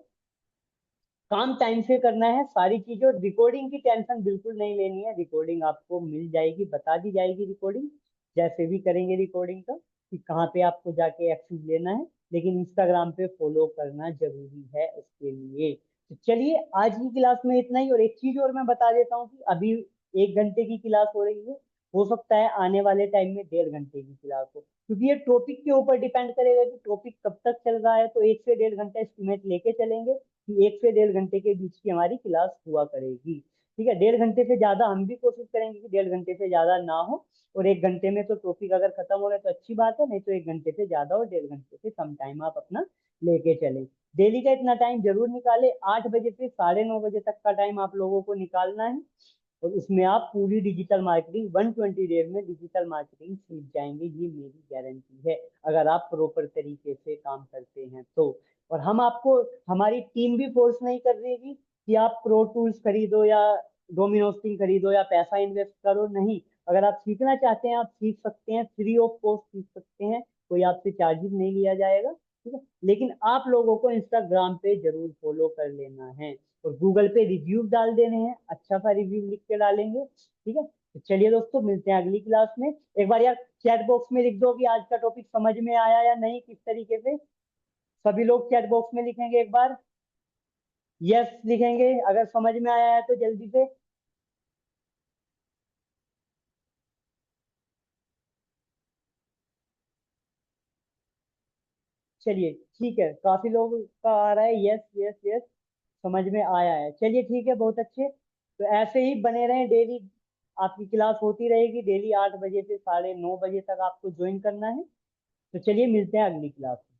काम टाइम से करना है सारी चीजें। रिकॉर्डिंग की टेंशन बिल्कुल नहीं लेनी है, रिकॉर्डिंग आपको मिल जाएगी, बता दी जाएगी रिकॉर्डिंग। जैसे भी करेंगे रिकॉर्डिंग का कि कहाँ पे आपको जाके एक्सेस लेना है, लेकिन इंस्टाग्राम पे फॉलो करना जरूरी है उसके लिए। तो चलिए आज की क्लास में इतना ही। और एक चीज और मैं बता देता हूँ कि अभी 1 घंटे की क्लास हो रही है, हो सकता है आने वाले टाइम में 1.5 घंटे की क्लास हो, क्योंकि ये टॉपिक के ऊपर डिपेंड करेगा कि टॉपिक कब तक चल रहा है। तो 1 से 1.5 घंटा एस्टिमेट लेके चलेंगे कि 1 से 1.5 घंटे के बीच की हमारी क्लास हुआ करेगी। ठीक है। 1.5 घंटे से ज्यादा हम भी कोशिश करेंगे कि 1.5 घंटे से ज्यादा ना हो। और 1 घंटे में तो टॉपिक अगर खत्म हो रहा है तो अच्छी बात है, नहीं तो 1 घंटे से ज्यादा और 1.5 घंटे से कम टाइम आप अपना लेके चले। डेली का इतना टाइम जरूर निकाले, 8 बजे से 9:30 बजे तक का टाइम आप लोगों को निकालना है। और उसमें आप पूरी डिजिटल मार्केटिंग 120 डेज में डिजिटल मार्केटिंग सीख जाएंगे, ये मेरी गारंटी है, अगर आप प्रॉपर तरीके से काम करते हैं तो। और हम आपको, हमारी टीम भी फोर्स नहीं कर रही है कि आप प्रो टूल्स खरीदो या डोमिन होस्टिंग खरीदो या पैसा इन्वेस्ट करो, नहीं। अगर आप सीखना चाहते हैं आप सीख सकते हैं, फ्री ऑफ कॉस्ट सीख सकते हैं, कोई आपसे चार्जेस नहीं लिया जाएगा। ठीक है। लेकिन आप लोगों को इंस्टाग्राम पे जरूर फॉलो कर लेना है और गूगल पे रिव्यू डाल देने हैं, अच्छा सा रिव्यू लिख के डालेंगे। ठीक है। तो चलिए दोस्तों, मिलते हैं अगली क्लास में। एक बार यार चैट बॉक्स में लिख दो कि आज का टॉपिक समझ में आया या नहीं, किस तरीके से। सभी लोग चैट बॉक्स में लिखेंगे एक बार, यस लिखेंगे अगर समझ में आया है तो जल्दी से। चलिए ठीक है, काफी लोग का आ रहा है यस यस यस, समझ में आया है। चलिए ठीक है, बहुत अच्छे। तो ऐसे ही बने रहें, डेली आपकी क्लास होती रहेगी, डेली 8 बजे से 9:30 बजे तक आपको ज्वाइन करना है। तो चलिए मिलते हैं अगली क्लास में।